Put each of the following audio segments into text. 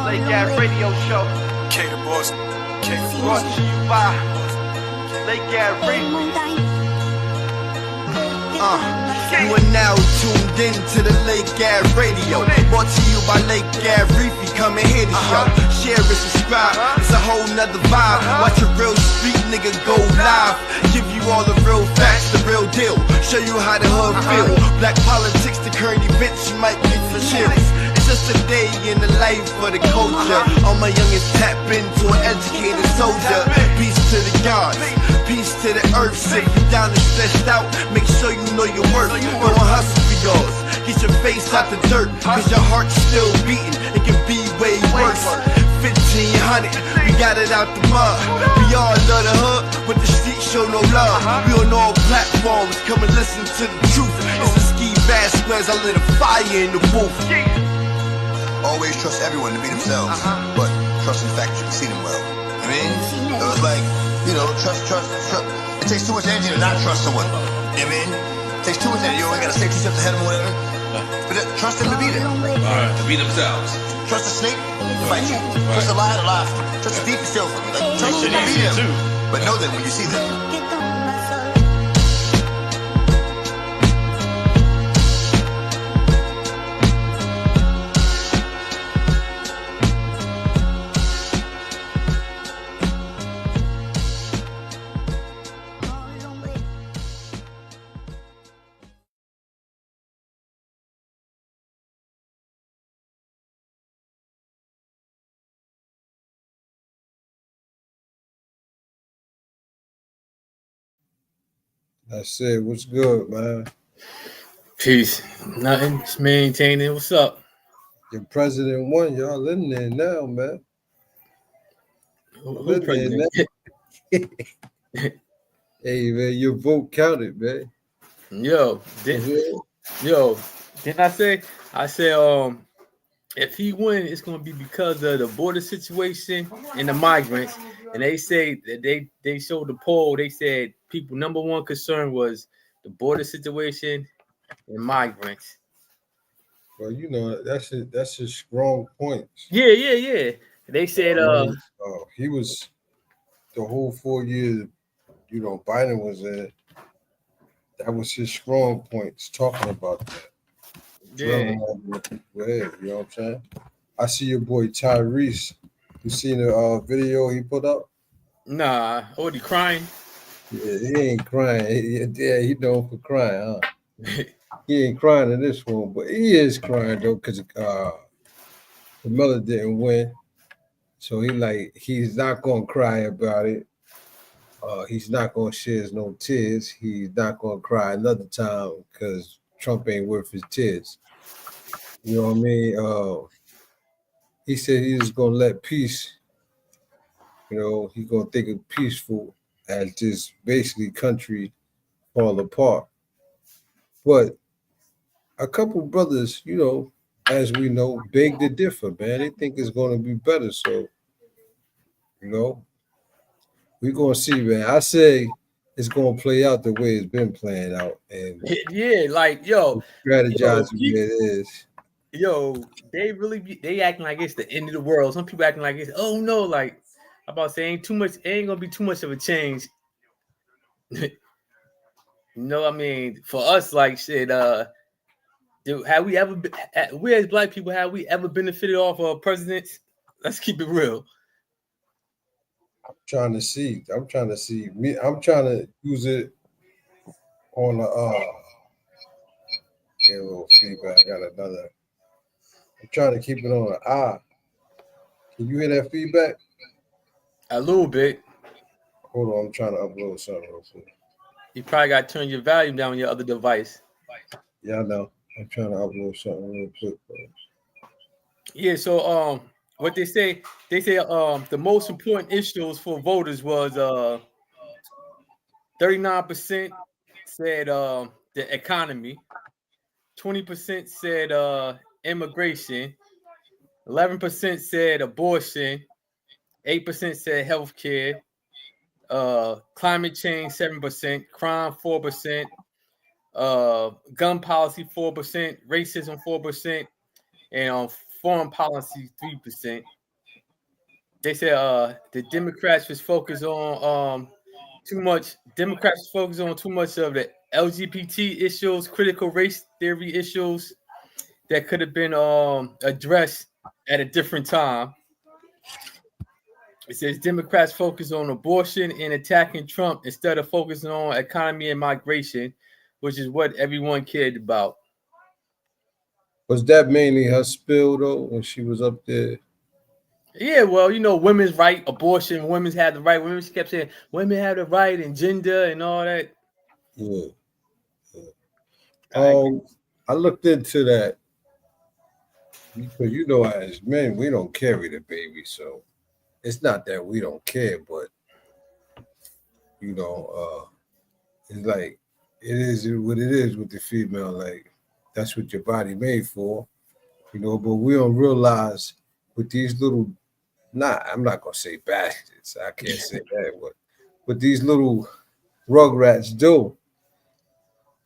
Late Gas Radio Show. K the boss. K the Brought boss. to you by Late Gas Reefy. You are now tuned in to the Lake Gas Radio. Brought to you by Lake Gas Reefy. Come and hear the show. Share and subscribe. It's a whole nother vibe. Watch a real street nigga go live. Give you all the real facts, the real deal. Show you how the hood feel. Black politics, the current events, you might get the chills. It's just a day in the life of the culture. All my youngins tap into an educated soldier. Peace to the gods. Peace to the earth, sit you down and stressed out. Make sure you know your worth. Go and hustle for yours. Get your face out the dirt, cause your heart's still beating. It can be way worse. 1500, we got it out the mud. We all love the hood, but the streets show no love. We on all platforms, come and listen to the truth. It's a ski bass squares, I lit a fire in the booth. Always trust everyone to be themselves, but trust in the fact that you can see them well. I mean, it was like, you know, trust. It takes too much energy to not trust someone. You know what I mean? It takes too much energy. You only gotta stay 2 steps ahead of them or whatever. But trust them to be there. Alright, to be themselves. Trust the snake to fight you. Trust the lion to lie. Trust the thief to steal from you. Like, trust them to be them. But know them when you see them. Nasir, what's good, man? Peace. Nothing. Just maintaining. What's up? Your president won. Y'all in there now, man. Who president? Hey, man, your vote counted, man. Yo, didn't I say? I said, if he win, it's gonna be because of the border situation and the migrants. And they say that they showed the poll. They said people number one concern was the border situation and migrants. Well, you know that's his strong points. Yeah. They said he was the whole 4 years. You know, Biden was in. That was his strong points. Talking about that. yeah. You know what I'm saying? I see your boy Tyrese. You seen the video he put up? Nah, he crying. Yeah, he ain't crying. He known for crying, huh? He ain't crying in this one, but he is crying though, because Camilla didn't win. So he's not gonna cry about it. He's not gonna shed no tears. He's not gonna cry another time because Trump ain't worth his tears. You know what I mean? He said he was gonna let peace. You know, he's gonna think of peaceful as this basically country fall apart. But a couple brothers, you know, as we know, beg to differ, man. They think it's gonna be better. So, you know, we're gonna see, man. I say it's gonna play out the way it's been playing out, and Yeah, like strategize the way it is. they acting like it's the end of the world. Some people acting like it's like I'm about to say ain't gonna be too much of a change. You know what I mean? For us, like shit, have we ever we as black people, have we ever benefited off of presidents? Let's keep it real. I'm trying to see. I'm trying to use it on get a little feedback. I got another. I'm trying to keep it on an eye. Can you hear that feedback? A little bit. Hold on, I'm trying to upload something real quick. You probably got to turn your volume down on your other device. Yeah, I know. I'm trying to upload something real quick. Yeah, so what they say the most important issues for voters was 39% said the economy, 20% said immigration, 11% said abortion, 8% said healthcare, climate change 7%, crime 4%, gun policy 4%, racism 4%, and foreign policy 3%. they said the Democrats was focused on too much. Democrats focus on too much of the LGBT issues, critical race theory issues that could have been addressed at a different time. It says Democrats focus on abortion and attacking Trump instead of focusing on economy and migration, which is what everyone cared about. Was that mainly her spill though when she was up there? Yeah, well, women's right, abortion, women's have the right. Women, she kept saying women have the right and gender and all that. Yeah. I looked into that because as men, we don't carry the baby, so it's not that we don't care, but it's like it is what it is with the female. Like that's what your body made for, But we don't realize with these little, I'm not gonna say bastards. I can't say that, but these little rugrats do.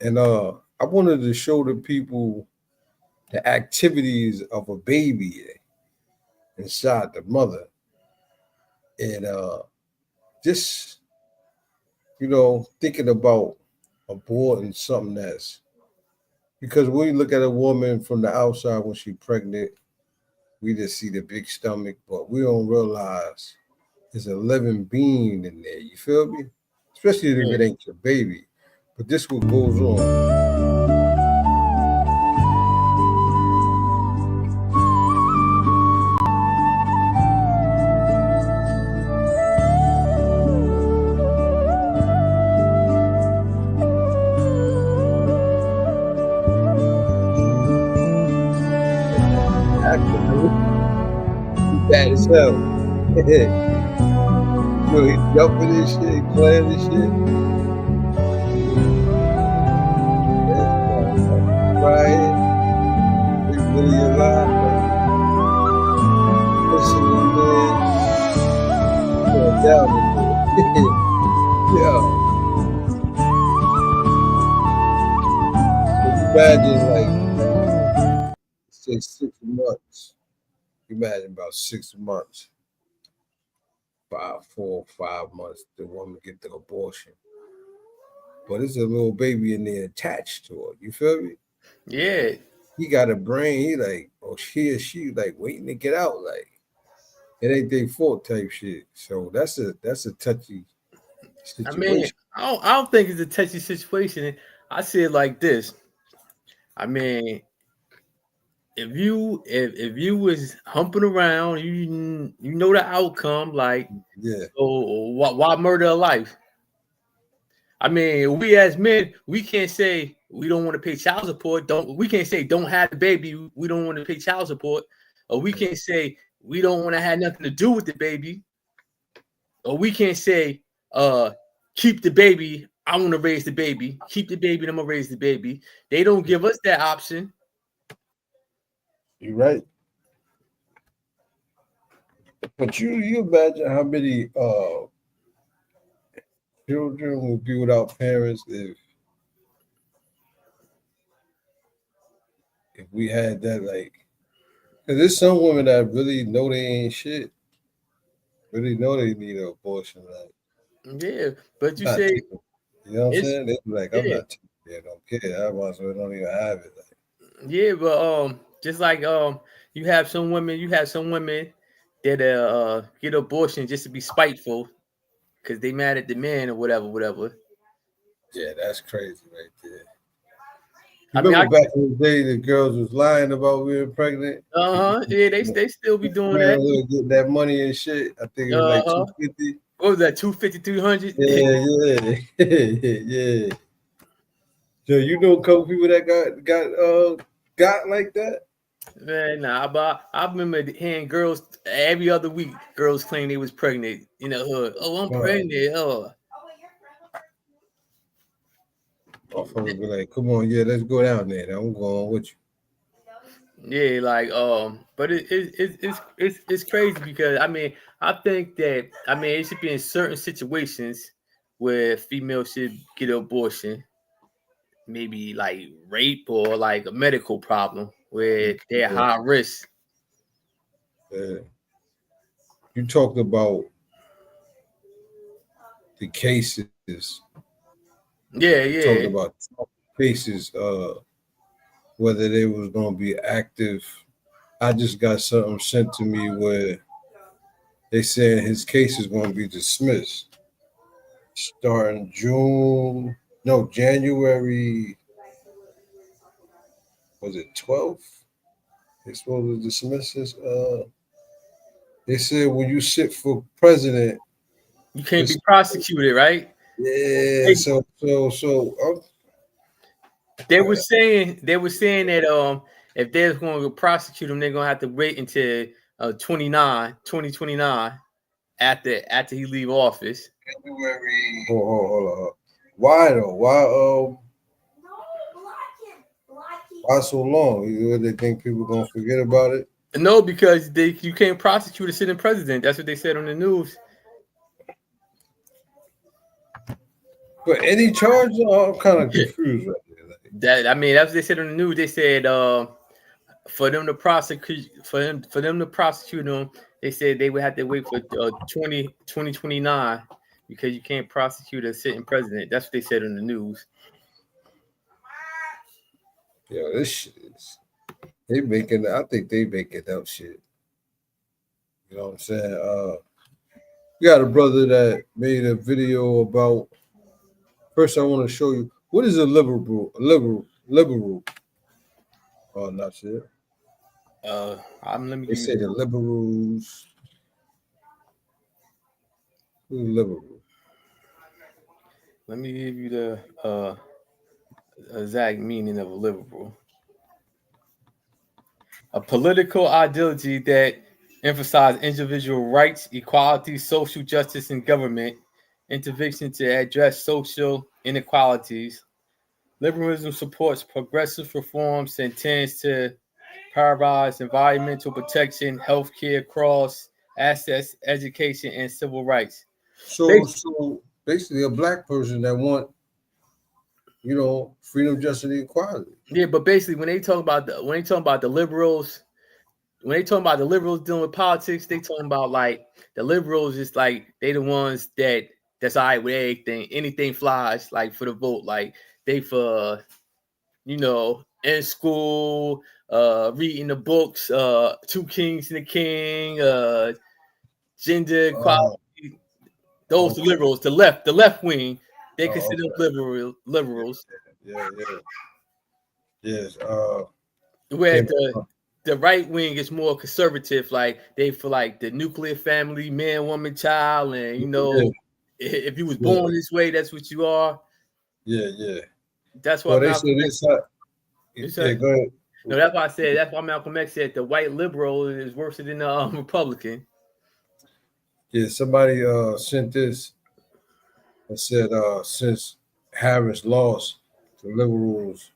And I wanted to show the people the activities of a baby inside the mother, and just thinking about aborting something that's because when you look at a woman from the outside when she's pregnant, we just see the big stomach, but we don't realize there's a living being in there. You feel me? Especially if it ain't your baby. But this what goes on. Bad as hell. He's jumping this shit, playing this shit. Crying. He's really alive. Listening, man. Going down with it. Yeah. So you imagine, say 6 months. Imagine about 6 months, 4 or 5 months, the woman get the abortion. But it's a little baby in there attached to her. You feel me? Yeah. He got a brain. He like, she like waiting to get out. Like it ain't their fault type shit. So that's a touchy situation. I mean, I don't think it's a touchy situation. I see it like this. I mean, if you was humping around, you know the outcome. Like, so why murder a life? I mean, we as men, we can't say we don't want to pay child support. We can't say don't have the baby. We don't want to pay child support, or we can't say we don't want to have nothing to do with the baby, or we can't say keep the baby. I want to raise the baby. Keep the baby. I'm gonna raise the baby. They don't give us that option. You're right. But you imagine how many children will be without parents if we had that, like, because there's some women that really know they ain't shit, really know they need an abortion, like. Yeah, but you say, you know what I'm saying? They be like, I'm not taking it, I don't care. I might as well don't even have it. Like. Yeah, but just like you have some women that get abortion just to be spiteful because they mad at the man or whatever. Yeah, that's crazy right there. Remember back in the day, the girls was lying about being pregnant. Yeah, they still be doing that. Getting that money and shit. I think it was like 250. What was that? 250, 300? Yeah. So you know a couple people that got like that. Man, nah, but I remember hearing girls every other week. Girls claim they was pregnant in the hood. Oh, I'm pregnant. Oh. Motherfuckers be like, come on, yeah, let's go down there. I'm going with you. Yeah, like but it's crazy because I mean I think that it should be in certain situations where females should get an abortion, maybe like rape or like a medical problem where they're high risk. Yeah. you talked about the cases. Yeah, You talked yeah. about cases, whether they was gonna be active. I just got something sent to me where they said his case is gonna be dismissed starting January. Was it 12th? They supposed to dismiss this. They said when you sit for president, You can't be it's, prosecuted, right? yeah. They, So they were saying that if they're going to prosecute him, they're gonna have to wait until 2029 after he leave office. January. Hold on. Why though? Why so long? They think people gonna forget about it? No, because you can't prosecute a sitting president. That's what they said on the news. For any charge, I'm kind of confused right there. That's what they said on the news. They said for them to prosecute him, they said they would have to wait for 2029 because you can't prosecute a sitting president. That's what they said on the news. Yeah, this shit is. I think they making up shit. You know what I'm saying? We got a brother that made a video about. First, I want to show you what is a liberal. Oh, not it. Let me They give say you the liberals. Who's liberal? Let me give you the exact meaning of a liberal. A political ideology that emphasizes individual rights, equality, social justice, and government intervention to address social inequalities. Liberalism supports progressive reforms and tends to prioritize environmental protection, healthcare, cross access, education, and civil rights. So basically, a black person that want freedom, justice, and equality. Yeah, but basically, when they talk about the liberals, when they talking about the liberals dealing with politics, they talking about like the liberals is like they the ones that's all right with everything. Anything flies, like for the vote. Like they for in school, reading the books, Two Kings and the King, gender equality. Those Okay. liberals, the left wing, they consider Okay. liberals. Yeah. Yes. Where Came the right wing is more conservative, like they for like the nuclear family, man, woman, child, and Yeah. if you was Yeah. born this way, that's what you are. Yeah. That's why Well, they Malcolm say X. Yeah, go ahead. No, that's why I said. That's why Malcolm X said the white liberal is worse than the Republican. Yeah, somebody sent this and said since Harris lost, the liberals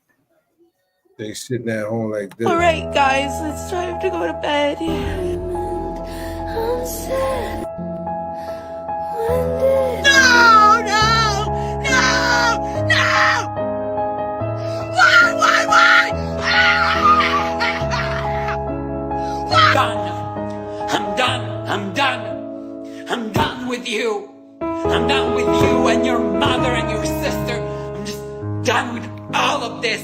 they sitting at home like this. All right, guys, it's time to go to bed. I'm done with you. I'm done with you and your mother and your sister. I'm just done with all of this.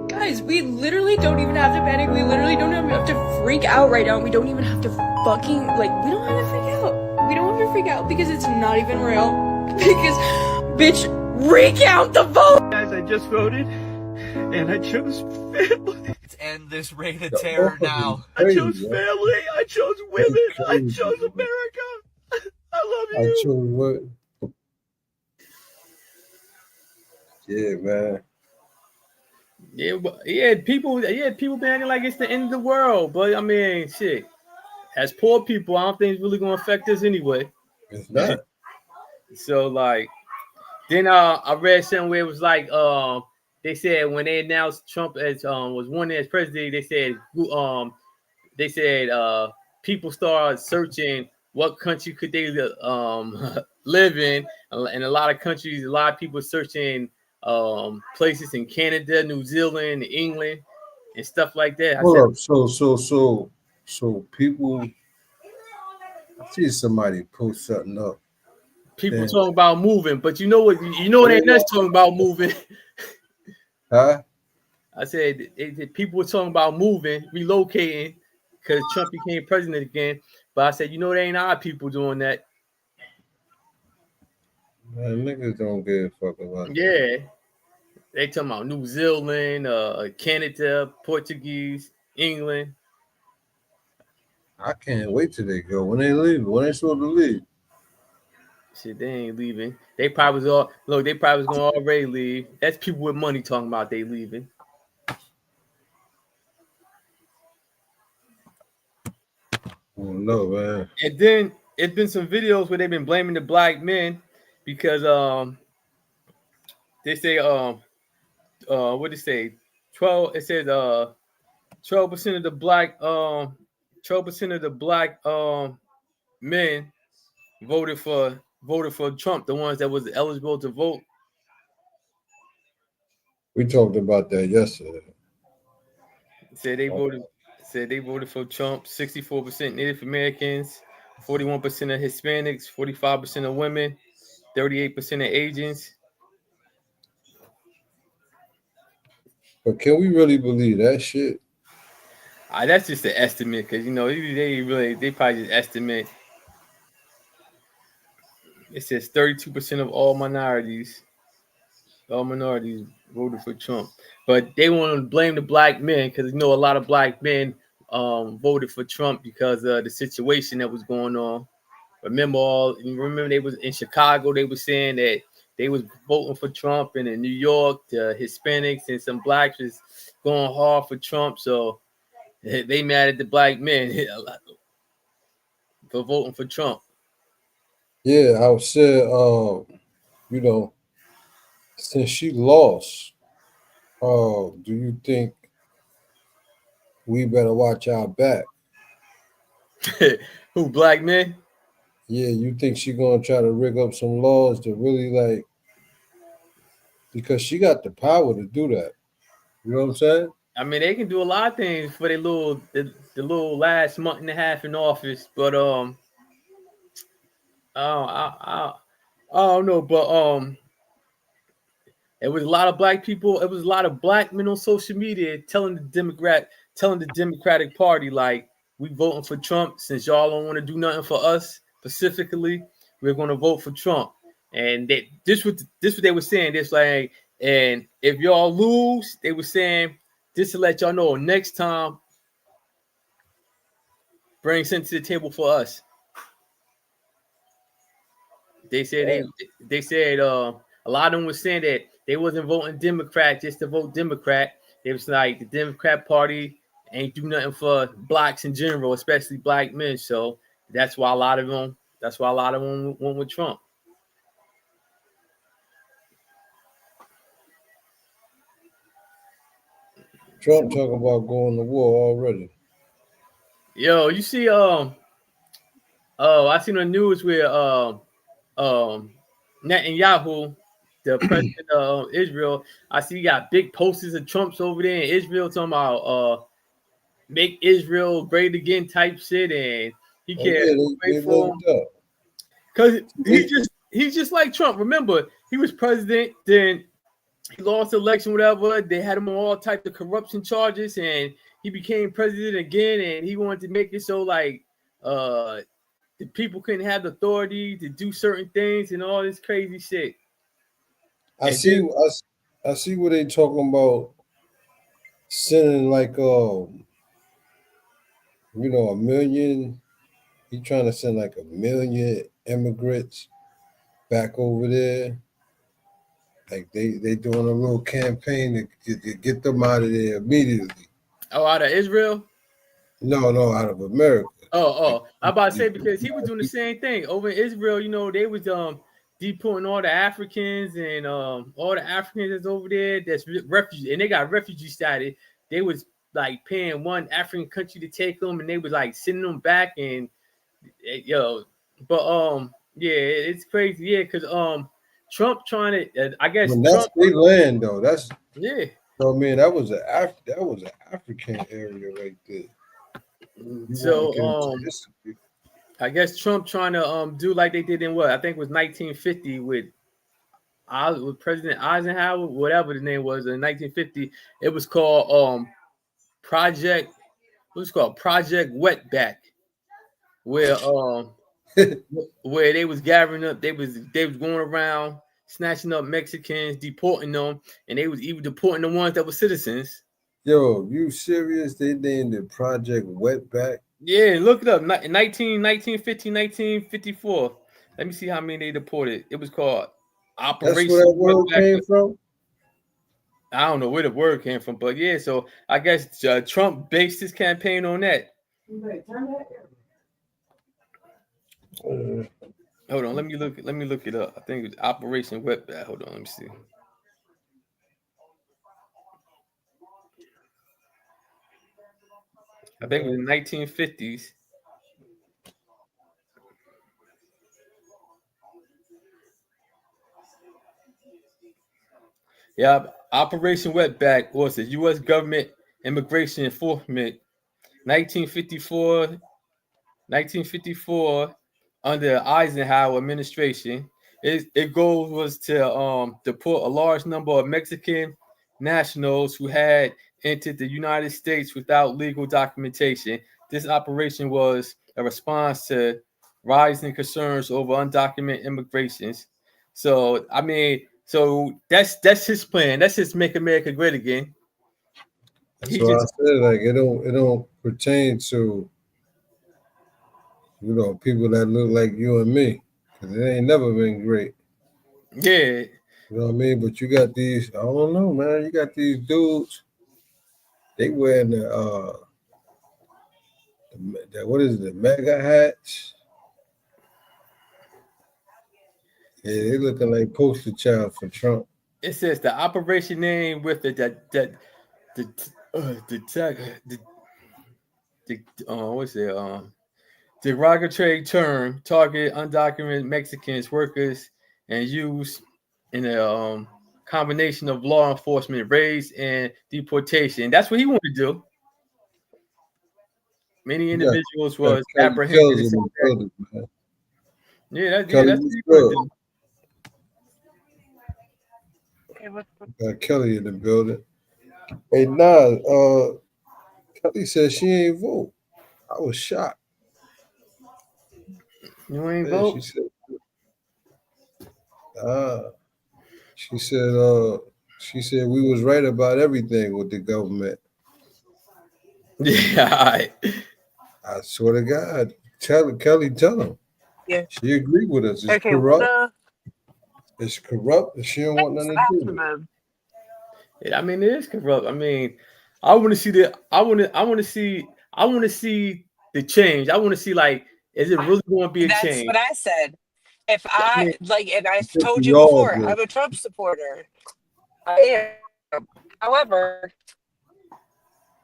Guys, we literally don't even have to panic. We literally don't even have to freak out right now. We don't even have to fucking, like, we don't have to freak out. We don't have to freak out because it's not even real. Because, bitch, recount the vote! Guys, I just voted, and I chose family. Let's end this reign of terror now. I chose family, I chose women, I chose America. I love you. I chose what? Yeah, man. People been acting like it's the end of the world, but I mean, shit. As poor people, I don't think it's really gonna affect us anyway. It's not. So like, then I read something where it was like, they said when they announced Trump as was won as president, they said people start searching what country could they live in, and a lot of countries, a lot of people searching places in Canada, New Zealand, England, and stuff like that. I said Hold up. So people. I see somebody post something up. people Then, talking about moving, but you know what? You know what ain't us talking about moving. huh? I said people were talking about moving, relocating, because Trump became president again. But I said, you know, they ain't our people doing that. Man, niggas don't give a fuck about that. Yeah, they talking about New Zealand, Canada, Portuguese, England. I can't wait till they go. When they leave, when they supposed to leave. Shit, they ain't leaving. They probably was all look. They probably was gonna already leave. That's people with money talking about they leaving. Oh no, man. And then it's been some videos where they've been blaming the black men because they say what they say 12 it says 12% of the black 12% of the black men voted for Trump, the ones that was eligible to vote. We talked about that yesterday. Said they voted for Trump. 64% Native Americans, 41% of Hispanics, 45% of women, 38% of Asians. But can we really believe that shit? That's just an estimate, because you know they probably just estimate. It says 32% of all minorities voted for Trump, but they want to blame the black men because you know a lot of black men voted for Trump because of the situation that was going on. Remember they was in Chicago. They were saying that they was voting for Trump, and in New York, the Hispanics and some blacks was going hard for Trump. So they mad at the black men for voting for Trump. Yeah, I said, you know, since she lost, do you think we better watch our back? Who, black men? Yeah, you think she gonna try to rig up some laws to really like, because she got the power to do that. You know what I'm saying? I mean, they can do a lot of things for the little last month and a half in office, but I don't know, but it was a lot of black people. It was a lot of black men on social media telling the Democratic Party, like, we voting for Trump since y'all don't want to do nothing for us specifically. We're going to vote for Trump. And this what they were saying. This like, and if y'all lose, they were saying, just to let y'all know, next time, bring something to the table for us. They said they said a lot of them was saying that they wasn't voting Democrat just to vote Democrat. It was like the Democrat Party ain't do nothing for blacks in general, especially black men. So that's why a lot of them went with Trump. Trump talking about going to war already. Yo, you see I seen the news where Netanyahu, the president of Israel, I see he got big posters of Trump's over there in Israel talking about make Israel great again type shit, and he Oh, can't yeah, wait they for him linked up. because he's just like Trump. Remember, he was president, then he lost the election, whatever. They had him on all types of corruption charges, and he became president again, and he wanted to make it so like the people couldn't have the authority to do certain things and all this crazy shit. I see what they talking about sending like a million. He trying to send like 1 million immigrants back over there. Like they doing a little campaign to get them out of there immediately. Oh, out of Israel? No, out of America. Oh, I about to say, because he was doing the same thing over in Israel. You know, they was deporting all the Africans and all the Africans that's over there that's refugee, and they got refugee status. They was like paying one African country to take them, and they was like sending them back, and but yeah, it's crazy, yeah, because Trump trying to, I guess When that's Trump, their land though. That's yeah. so I mean that was an African area right there. You want to get into So history. I guess Trump trying to do like they did in what I think was 1950 with President Eisenhower, whatever the name was in 1950. It was called Project. It was called Project Wetback, where where they was gathering up. They was going around snatching up Mexicans, deporting them, and they was even deporting the ones that were citizens. Yo, you serious? They named it Project Wetback. Yeah, look it up. 1950, 1954. Let me see how many they deported. It was called That's where that Operation word Wetback. came from. I don't know where the word came from, but yeah. So I guess Trump based his campaign on that. Hold on, let me look it up. I think it was Operation Wetback. Hold on, let me see. I think it was in 1950s. Yeah, Operation Wetback was the U.S. government immigration enforcement 1954 under Eisenhower administration. Its goal was to deport a large number of Mexican nationals who had entered the United States without legal documentation. This operation was a response to rising concerns over undocumented immigrations. So I mean, so that's his plan. That's his Make America Great Again. That's He why I just said like it don't pertain to people that look like you and me because it ain't never been great. yeah. You know what I mean? But you got these. I don't know, man. You got these dudes. They wearing the what is it? The mega hats. Yeah, they looking like poster child for Trump. It says the operation name with the what's it derogatory term target undocumented Mexicans workers and use in a combination of law enforcement raids and deportation. That's what he wanted to do. Many You individuals got was Kelly apprehended. Kells in the building, man. That's Kelly, what what's he wanted good? to do. Got Kelly in the building. Hey, nah, Kelly said she ain't vote. I was shocked. You ain't Yeah, vote? uh, she said we was right about everything with the government. Yeah, all right. I swear to God, tell him. Yeah. She agreed with us. It's Okay, corrupt. It's corrupt, and she don't want nothing to do with it. Yeah, I mean, it is corrupt. I mean, I want to see the. I want to see the change. I want to see like, is it really going to be a That's change? what I said. If I mean, and I think told we you all before, do. I'm a Trump supporter. I am. However,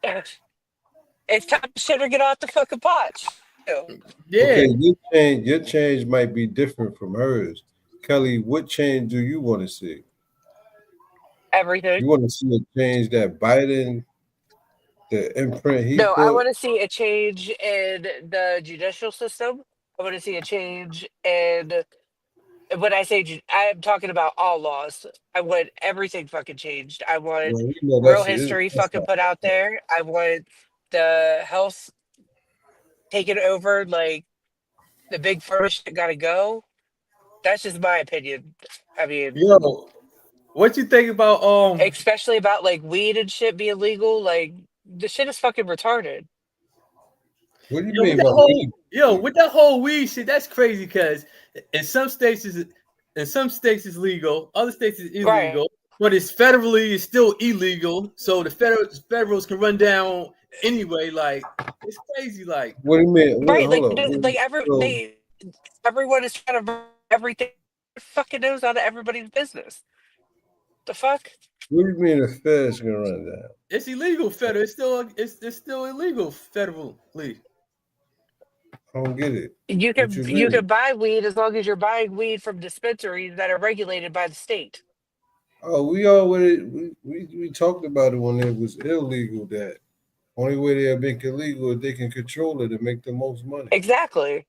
it's time to shit or get off the fucking pot. yeah. Okay, your change might be different from hers. Kelly, what change do you want to see? Everything. You want to see a change that Biden, the imprint he No, I put? want to see a change in the judicial system. I want to see a change in when I say I'm talking about all laws. I want everything fucking changed. I want Well, you know real that's history that's fucking put out there. I want the health taken over, like the big pharma shit gotta go. That's just my opinion. I mean, Yo, what you think about especially about like weed and shit being legal. Like the shit is fucking retarded. What do you Yo, with mean that by whole weed? with that whole weed shit, that's crazy because in some states it's legal, other states it's Right. illegal, but it's still illegal. So the federals can run down anyway. Like it's crazy. Like What do you mean? Right. Hold on. Like So, everyone is trying to run everything fucking knows out of everybody's business. The fuck? What do you mean the Fed's gonna run down? It's illegal federal. It's still illegal federally. I don't get it. You What you you mean? can buy weed as long as you're buying weed from dispensaries that are regulated by the state. Oh, we already we talked about it when it was illegal. That only way they'll make it legal is they can control it and make the most money. Exactly.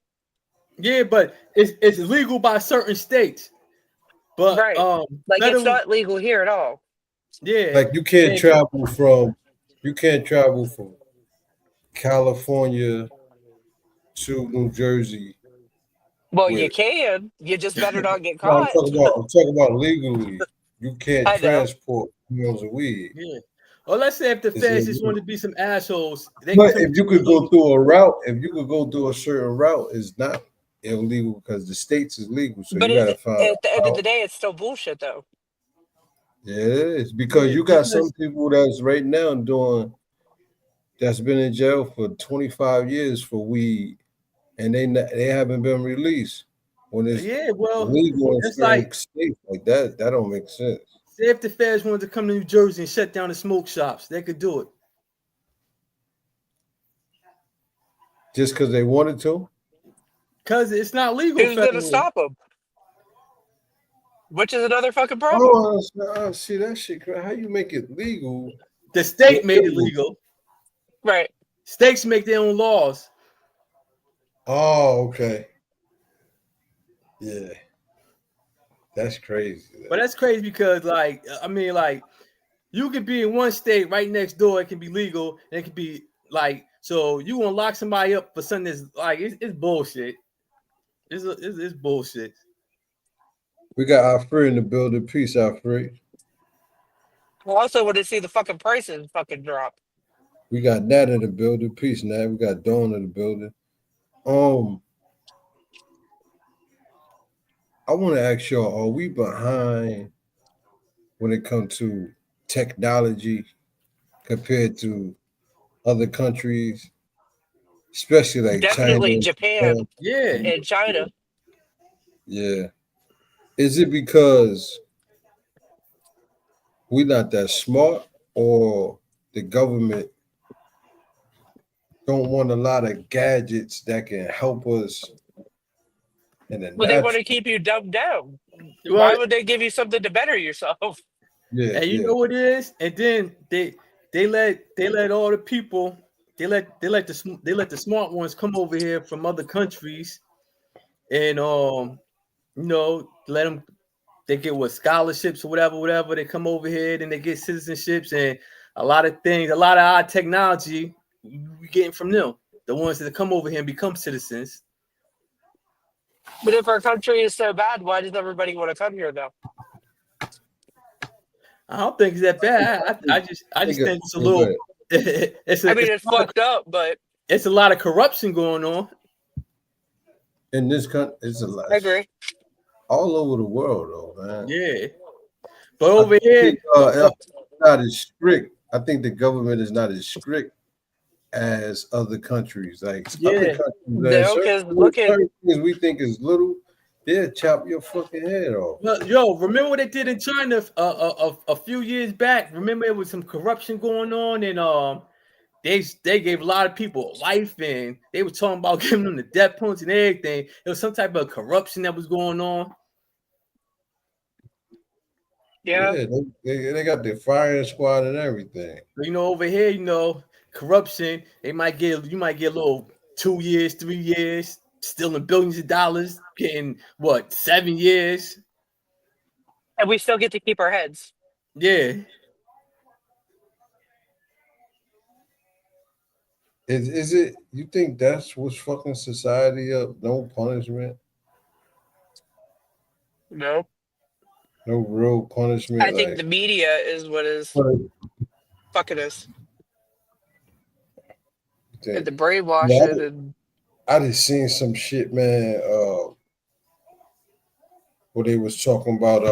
Yeah, but it's legal by certain states. But Right. Like it's federal, not legal here at all. yeah. Like you can't travel from California to New Jersey. Well, you With can. You just better not get no, caught. I'm talking about legally. You can't I know. transport pounds of weed. Yeah. Or let's say if the It's feds just illegal. want to be some assholes, they But can if you could go through a route, if you could go through a certain route, it's not illegal because the states is legal. So But you gotta find at the end of out. the day, it's still bullshit, though. Yeah, it is because you got some people that's right now that's been in jail for 25 years for weed, and they haven't been released when it's well, legal in it's certain like states like that. That don't make sense. say if the feds wanted to come to New Jersey and shut down the smoke shops, they could do it. Just because they wanted to? Because it's not legal. Who's going to stop them? Which is another fucking problem. Oh, see that shit. How you make it legal? The state made it legal. Right. States make their own laws. Oh, okay. Yeah. That's crazy. But that's crazy because, like, I mean, like, you could be in one state right next door. It can be legal. And it could be like, so you want to lock somebody up for something that's like, it's bullshit. It's bullshit. We got our friend in the building. Peace out, free. I also want to see the fucking prices fucking drop. We got Nat in the building. Peace, Nat. We got Dawn in the building. I want to ask y'all, are we behind when it comes to technology compared to other countries, especially like Definitely China? Japan. Yeah. And China. Yeah. Is it because we're not that smart or the government don't want a lot of gadgets that can help us in the Well, they want natural? to keep you dumbed down. Well, Why would they give you something to better yourself? Yeah. And you know what it is? And then they let all the people they let the smart ones come over here from other countries, and let them. They get scholarships or whatever. They come over here, then they get citizenships and a lot of things. A lot of our technology we getting from them. The ones that come over here and become citizens. But if our country is so bad, why does everybody want to come here, though? I don't think it's that bad. I just think it's a little. It's fucked up, but it's a lot of corruption going on in this country. It's a lot. I agree. All over the world, though, man. Yeah, but over here, not as strict. I think the government is not as strict as other countries. Like other countries, certain things we think is little, they'll chop your fucking head off. Well, remember what they did in China a few years back? Remember there was some corruption going on, and they gave a lot of people life, and they were talking about giving them the death penalty and everything. There was some type of corruption that was going on. Yeah, they got their firing squad and everything. Over here, corruption. You might get a little 2 years, 3 years, stealing billions of dollars, getting 7 years, and we still get to keep our heads. Yeah. Is it? You think that's what's fucking society up? No punishment. No. No real punishment. I think the media is what is fucking us. And the brainwashing. I just seen some shit, man. What they was talking about.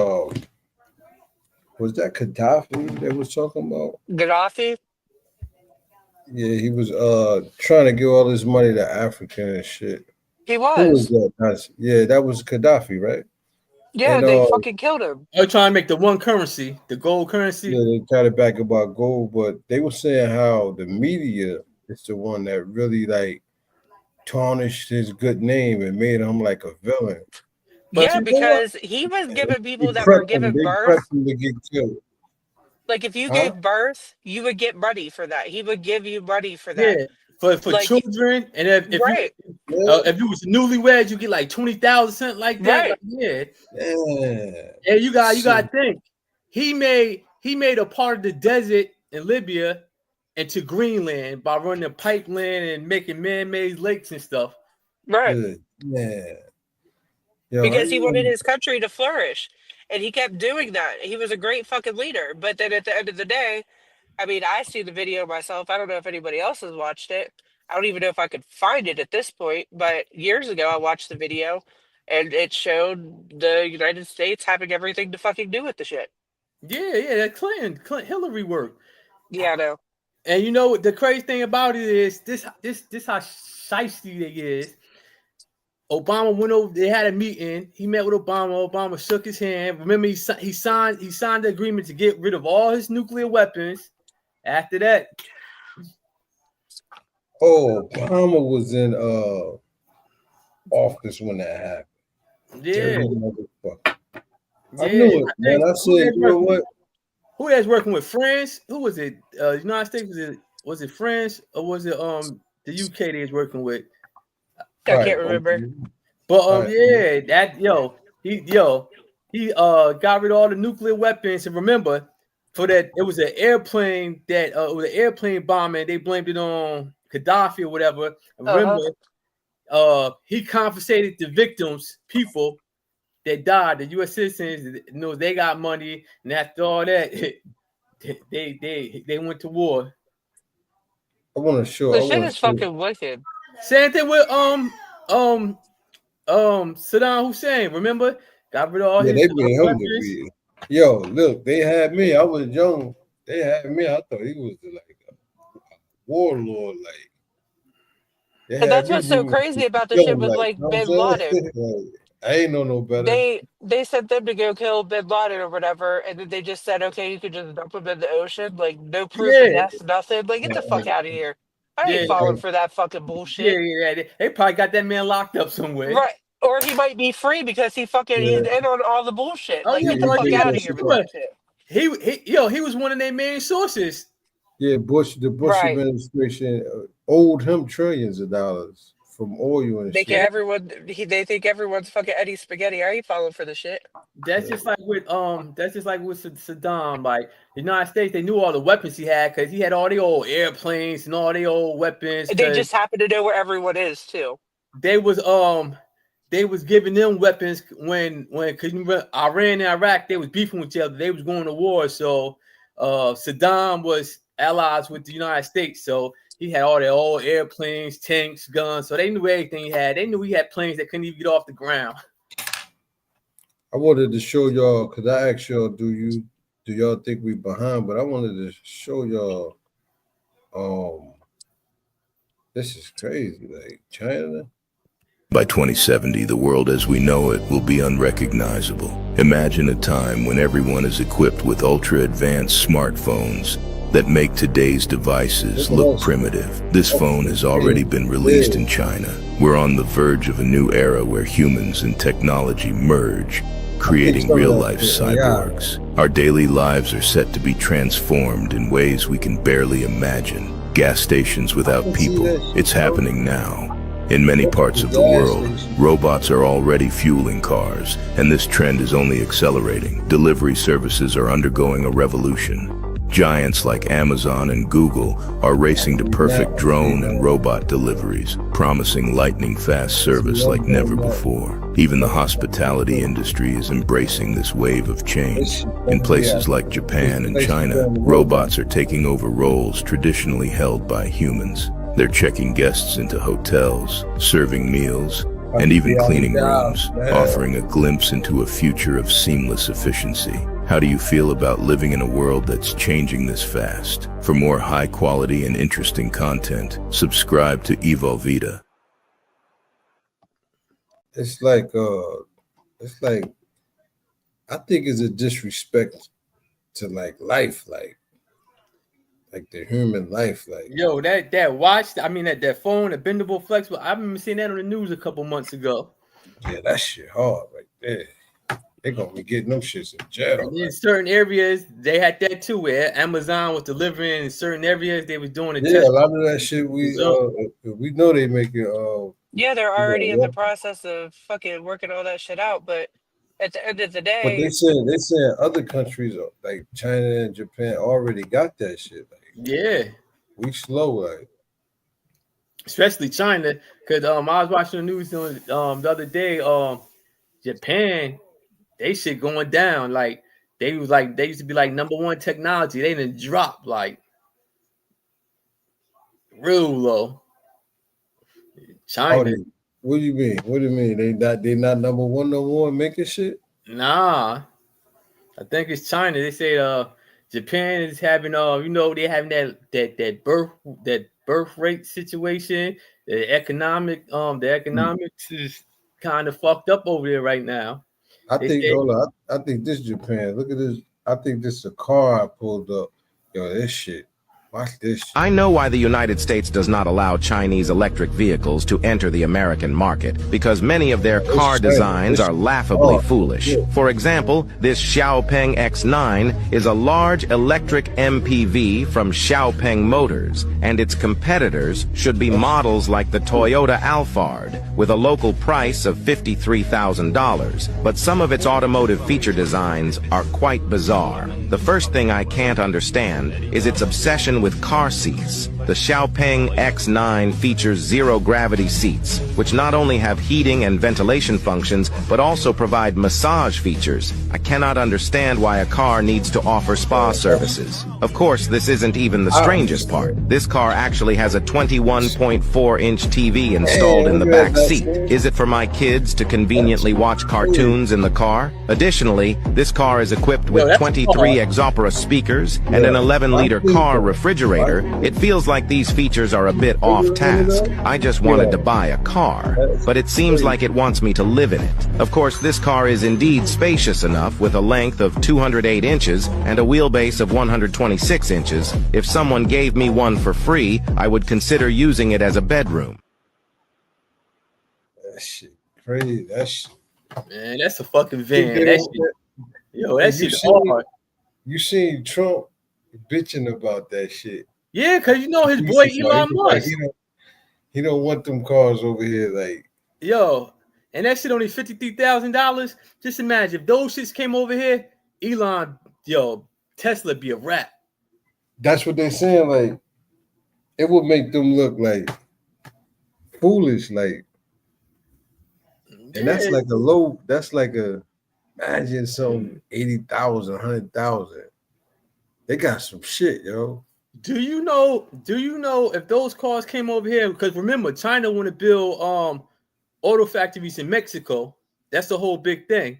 Was that Gaddafi they was talking about? Gaddafi? Yeah, he was trying to give all this money to Africa and shit. He was. Who was that? Yeah, that was Gaddafi, right? Yeah, And they fucking killed him. They're trying to make the one currency, the gold currency. yeah, they tried to back about gold, but they were saying how the media is the one that really like tarnished his good name and made him like a villain. But Yeah, you know what? because he was giving They people that were prepped him. giving They prepped birth, him to get killed. like if you Huh? gave birth, you would get money for that. He would give you money for that. Yeah, for Like, children, and right, if you was newlywed, you get like 20,000 something like that. right, Like, yeah, Yeah. and you got Shit. to think he made a part of the desert in Libya into Greenland by running a pipeline and making man-made lakes and stuff. right. Good. Yeah. Yo, I Because he wanted remember. his country to flourish. And he kept doing that. He was a great fucking leader. But then at the end of the day, I mean, I see the video myself. I don't know if anybody else has watched it. I don't even know if I could find it at this point. But years ago, I watched the video and it showed the United States having everything to fucking do with the shit. Yeah, that Clinton Hillary work. Yeah, I know. And you know the crazy thing about it is this how shiesty they is. Obama went over. They had a meeting. He met with Obama. Obama shook his hand. Remember, he signed the agreement to get rid of all his nuclear weapons. After that, Obama was in office when that happened. yeah, Dirty motherfucker. yeah. I knew it, man. I said, you know what? Who was working with France? Who was it? United States? Was it France or was it the UK they was working with? I can't remember. But yeah, he got rid of all the nuclear weapons. And remember, for that it was an airplane that it was an airplane bombing. They blamed it on Gaddafi or whatever. Remember, he compensated the victims, people that died, the U.S. citizens. You know, they got money, and after all that, they went to war. I want to show. The shit is fucking wicked. Same thing with Saddam Hussein. Remember, got rid of all his they made him weapons. to be. Yo, look, they had me. I was young. They had me. I thought he was like a warlord. Like, And that's what's so crazy about the shit with like Bin Laden. I ain't know no better. They sent them to go kill Bin Laden or whatever, and then they just said, okay, you could just dump him in the ocean, like no proof of death, nothing. Like, get the fuck out of here. I ain't falling for that fucking bullshit. Yeah. They probably got that man locked up somewhere. Right. Or he might be free because he's in on all the bullshit. Oh, Like, yeah, get the fuck out of here with that shit. He was one of their main sources. Yeah, the Bush administration owed him trillions of dollars from oil and shit. They think everyone's fucking Eddie Spaghetti. I ain't falling for the shit. That's just like with Saddam. Like the United States, they knew all the weapons he had because he had all the old airplanes and all the old weapons. They just happen to know where everyone is too. They was giving them weapons when because Iran and Iraq, they was beefing with each other. They was going to war. So Saddam was allies with the United States. So he had all the old airplanes, tanks, guns. So they knew everything he had. They knew he had planes that couldn't even get off the ground. I wanted to show y'all because I asked y'all, do y'all think we behind? But I wanted to show y'all. This is crazy. Like China. By 2070, the world as we know it will be unrecognizable. Imagine a time when everyone is equipped with ultra-advanced smartphones that make today's devices look primitive. This phone has already been released in China. We're on the verge of a new era where humans and technology merge, creating real-life cyborgs. Our daily lives are set to be transformed in ways we can barely imagine. Gas stations without people, it's happening now. In many parts of the world, robots are already fueling cars, and this trend is only accelerating. Delivery services are undergoing a revolution. Giants like Amazon and Google are racing to perfect drone and robot deliveries, promising lightning-fast service like never before. Even the hospitality industry is embracing this wave of change. In places like Japan and China, robots are taking over roles traditionally held by humans. They're checking guests into hotels, serving meals, and even cleaning rooms, offering a glimpse into a future of seamless efficiency. How do you feel about living in a world that's changing this fast? For more high-quality and interesting content, subscribe to Evolvita. It's like I think it's a disrespect to like life, like the human life, like Yo, that watch, I mean that phone, the bendable flexible. I remember seeing that on the news a couple months ago. yeah, that shit hard right there. They gonna be getting them shits in jail. And in certain areas, they had that too, where Amazon was delivering in certain areas. They was doing it. Yeah, a lot of that shit we know they make it. Yeah, they're already in the process of fucking working all that shit out. But at the end of the day, but they said other countries like China and Japan already got that shit. Like, yeah, we slow, like especially China, because I was watching the news the other day. Japan, they shit going down. Like they used to be like number one technology. They didn't drop like real low. China. What do you mean? What do you mean? They not number one no more making shit? Nah. I think it's China. They say Japan is having they having that birth rate situation. The economics is kind of fucked up over there right now. I think this Japan. Look at this. I think this is a car I pulled up. Yo, this shit. Watch this shit. I know why the United States does not allow Chinese electric vehicles to enter the American market, because many of their car designs are laughably foolish. For example, this Xiaopeng X9 is a large electric MPV from Xiaopeng Motors, and its competitors should be models like the Toyota Alphard, with a local price of $53,000. But some of its automotive feature designs are quite bizarre. The first thing I can't understand is its obsession with car seats. The Xiaopeng X9 features zero-gravity seats, which not only have heating and ventilation functions, but also provide massage features. I cannot understand why a car needs to offer spa services. Of course, this isn't even the strangest part. This car actually has a 21.4-inch TV installed in the back seat. Is it for my kids to conveniently watch cartoons in the car? Additionally, this car is equipped with 23 Exopera speakers and an 11-liter car refrigerator. It feels like these features are a bit off task. I just wanted to buy a car, but it seems like it wants me to live in it. Of course, this car is indeed spacious enough, with a length of 208 inches and a wheelbase of 126 inches. If someone gave me one for free, I would consider using it as a bedroom. That shit crazy. That shit. Man, that's a fucking van. That shit. Yo, that shit's hard. You seen Trump bitching about that shit. Yeah, because his boy Elon Musk. He don't want them cars over here, like. Yo, and that shit only $53,000. Just imagine if those shits came over here, Elon, Tesla be a wrap. That's what they're saying. Like, it would make them look like foolish, like. And that's like a low. That's like imagine some 80,000, 100,000. They got some shit, yo. Do you know if those cars came over here? Because remember, China want to build auto factories in Mexico. That's the whole big thing.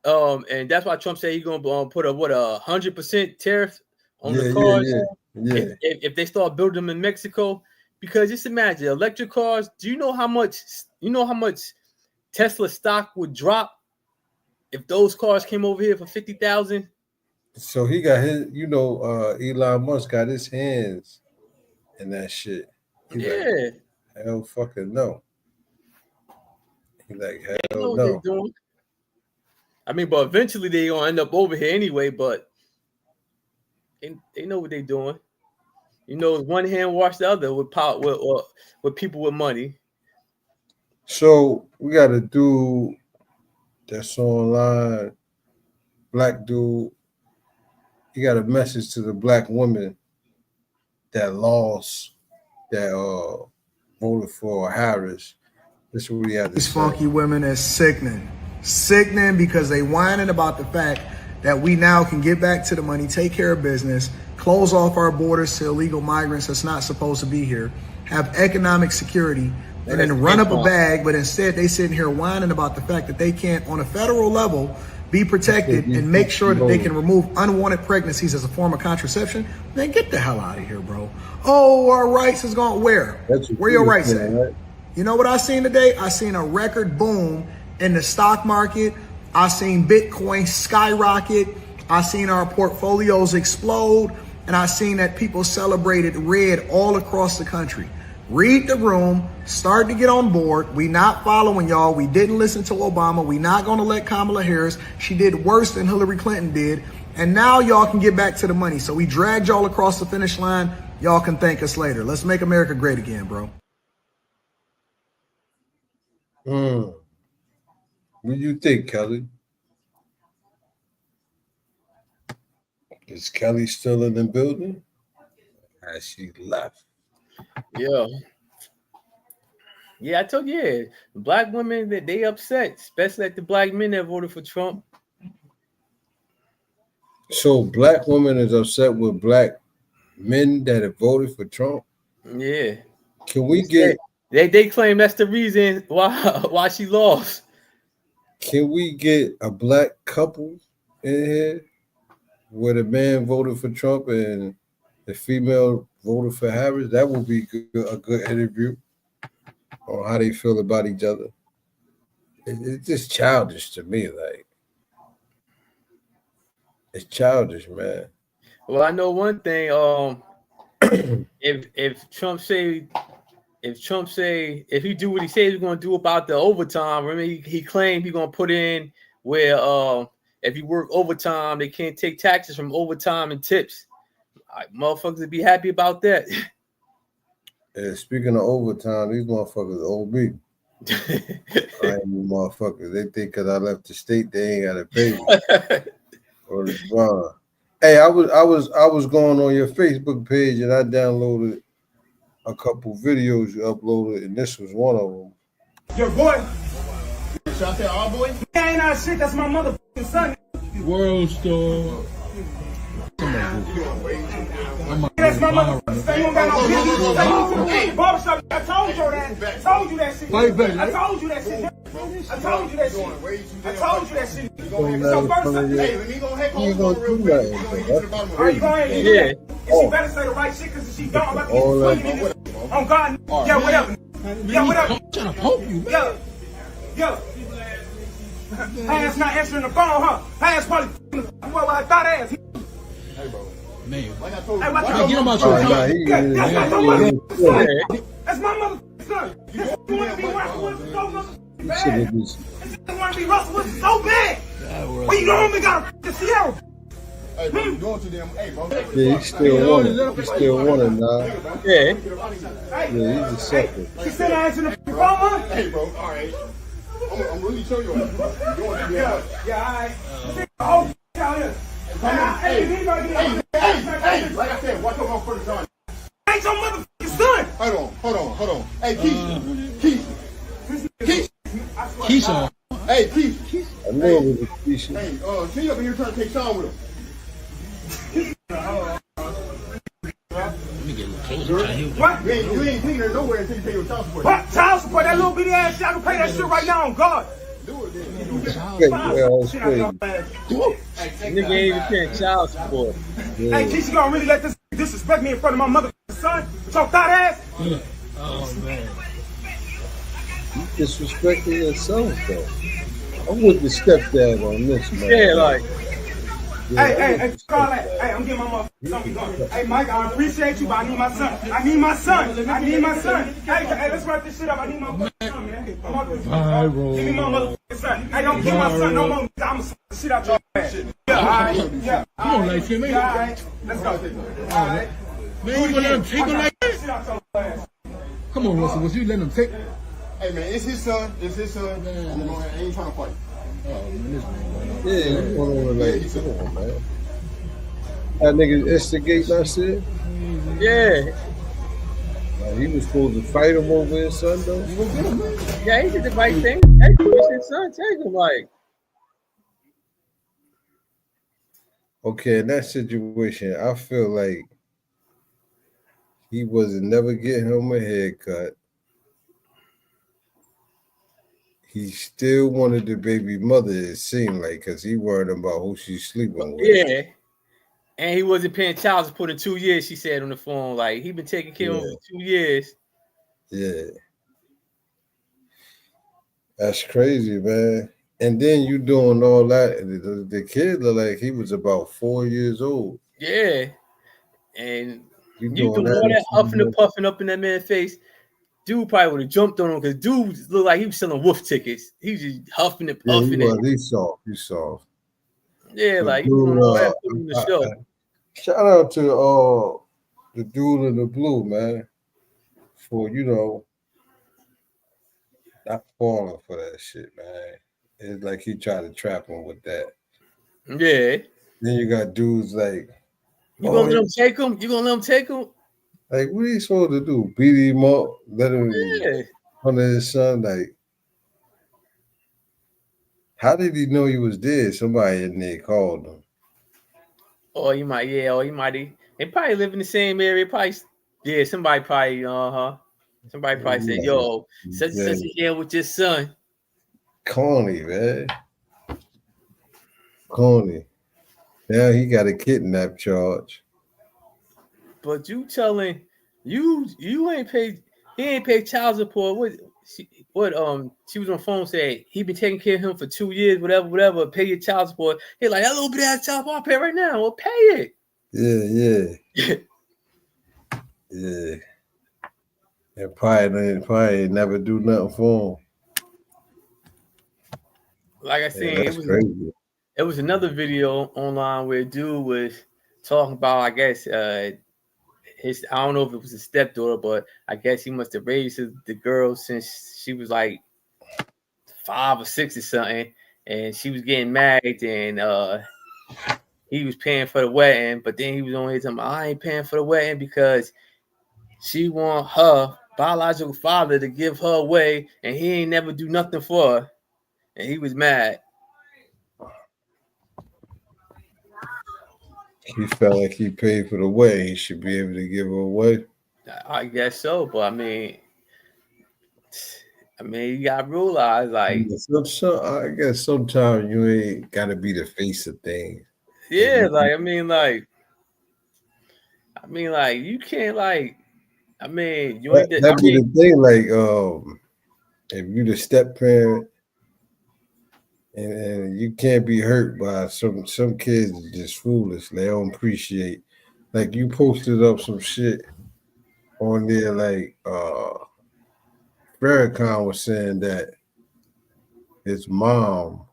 And that's why Trump said he's gonna put a 100% tariff on the cars. Yeah. If they start building them in Mexico, because just imagine electric cars. Do you know how much Tesla stock would drop if those cars came over here for 50,000? So he got his, Elon Musk got his hands in that shit. Like, hell fucking no. He like, hell no. I mean, but eventually they gonna end up over here anyway, but they know what they doing. One hand wash the other with power with people with money. So we gotta do that's online, black dude. He got a message to the black women that lost, that voted for Harris. This is what he had to These say. funky women is sickening. Sickening because they whining about the fact that we now can get back to the money, take care of business, close off our borders to illegal migrants that's not supposed to be here, have economic security, and then run up a bag, but instead they sitting here whining about the fact that they can't, on a federal level, be protected and make sure that they can remove unwanted pregnancies as a form of contraception. Man, get the hell out of here, bro. Oh, our rights is gone. Where your rights at? Right? You know what I seen today? I seen a record boom in the stock market. I seen Bitcoin skyrocket. I seen our portfolios explode. And I seen that people celebrated red all across the country. Read the room, start to get on board. We not following y'all. We didn't listen to Obama. We not going to let Kamala Harris. She did worse than Hillary Clinton did. And now y'all can get back to the money. So we dragged y'all across the finish line. Y'all can thank us later. Let's make America great again, bro. What do you think, Kelly? Is Kelly still in the building? Has she left? Yeah. Yeah, I told you, yeah. Black women, that they upset, especially like the black men that voted for Trump. So black women is upset with black men that have voted for Trump? Yeah. Can we get... They claim that's the reason why she lost. Can we get a black couple in here where the man voted for Trump and the female voted for Harris? That would be a good interview on how they feel about each other. It's just childish to me. Like, it's childish, man. Well, I know one thing. If Trump say if he do what he says he's going to do about the overtime, remember he claimed he's going to put in where if you work overtime, they can't take taxes from overtime and tips. Motherfuckers would be happy about that. Yeah, speaking of overtime, these motherfuckers owe me. I ain't you motherfuckers. They think because I left the state, they ain't got to pay me. Or the bond. Hey, I was going on your Facebook page and I downloaded a couple videos you uploaded, and this was one of them. Your boy. Should I say our boy? That ain't our shit. That's my motherfucking son. World Star. That's my motherfucking son. You don't got no business. Hey, barbershop. I told you that. I told you that shit. I told you that shit. I told you that shit. I told you that shit. It's your first time. Hey, let me go ahead. You ain't gonna do nothing. Are you going? Yeah. She better say the right shit because if she don't, I'm about to get swinging in this. Oh God. Yeah, whatever. Yeah, whatever. I'm trying to poke you. Yeah. Hey, ass not answering the phone, huh? Hey, ass probably well, I thought ass. Hey, bro. Man. Like I told you. Hey, get him out your son. That's my motherfucking son. This you want to be Russell Wilson so motherfucking bad. This want to be Russell Wilson so bad. Well, you don't even got to Sierra. Hey, bro, you going too damn. Hey, bro. Yeah, he still won it. He still won it now. Yeah. Yeah, he's a sucker. She said I answered the phone. Hey, bro. All right. I'm really showing you. Yeah, all right. Out here. Hey, like I said, watch your mouth for the John. Ain't your motherfucking son. Hold on. Hey, Keisha. Hey, Keisha. I know it was a Keisha. Hey, she up in here trying to take Sean with him. What? You ain't taking her nowhere until you pay your child support. What? Child support? That little bitty ass shit. I can pay that shit right now on God. Do it then. Nigga ain't even paying child support. Hey, Keisha gonna really let this disrespect me in front of my mother son? So thought ass? Oh man. You disrespecting yourself though. I'm with the stepdad on this, man. Yeah, like. Yeah, hey, call that. Hey, I'm getting my motherfucking son. Hey, Mike, I appreciate you, but I need my son. I need my son. Hey, let's wrap this shit up. I need my motherfucking son, man. Give me my motherfucking son. Hey, don't kill my son no more. I'm gonna slap the shit out your ass. Yeah, all right. Yeah. Come on, like him, man. Yeah, all right. Let's go. All right. Man, you gonna let him take him like that? Come on, Russell. Was you letting him take? Hey, man, it's his son. Man. I ain't trying to fight. Oh, man, this man. Yeah, come on, man. That nigga instigate Nasir? Yeah. He was supposed to fight him over his son, though. Yeah, he did the right thing. Take him, it's his son. Take him, like. Okay, in that situation, I feel like he wasn't never getting him a haircut. He still wanted the baby mother, it seemed like, because he worried about who she's sleeping with. Yeah. And he wasn't paying child support in 2 years, she said on the phone. Like, he been taking care of him for 2 years. Yeah. That's crazy, man. And then you doing all that. The kid looked like he was about 4 years old. Yeah, and You you doing doing that all in that front huffing of and him? puffing up in that man's face. Dude probably would have jumped on him because dude looked like he was selling wolf tickets. He was just huffing and Yeah, he puffing and was. He soft. He soft. yeah, But like he was doing dude, all that put on the show. shout out to the dude in the blue, man, for not falling for that shit, man. It's like he tried to trap him with that. Yeah, Then you got dudes like, you gonna oh, let him take him? You gonna let him take him? like what are you supposed to do? Beat him up? Let him Yeah. under his son? Like, how did he know he was dead? Somebody in there called him. Or he might, yeah, or he might. They probably live in the same area. Probably, yeah. Somebody probably, Somebody probably said, "Yo, such and Yeah, such is here with your son." corny, man. Corny. Now he got a kidnap charge. But you telling you ain't paid. He ain't paid child support. She was on the phone saying he been taking care of him for 2 years, whatever. Pay your child support. He like that little bit of child support. I'll pay right now. Well, pay it. Yeah. Yeah. And probably never do nothing for him. Like I Yeah, said, that's crazy. it was another video online where a dude was talking about, I guess, his, I don't know if it was a stepdaughter, but I guess he must have raised the girl since she was like 5 or 6 or something, and she was getting married, and he was paying for the wedding, but then he was on his time, I ain't paying for the wedding because she want her biological father to give her away, and he ain't never do nothing for her, and he was mad. He felt like he paid for the way. He should be able to give her away. I guess so, but I mean, you gotta realize, like, I guess sometimes you ain't got to be the face of things. yeah, like, you can't, like, you ain't. That be the thing. Like, if you the step parent and you can't be hurt by some kids are just foolish. They don't appreciate. Like you posted up some shit on there. Like, Farrakhan was saying that his mom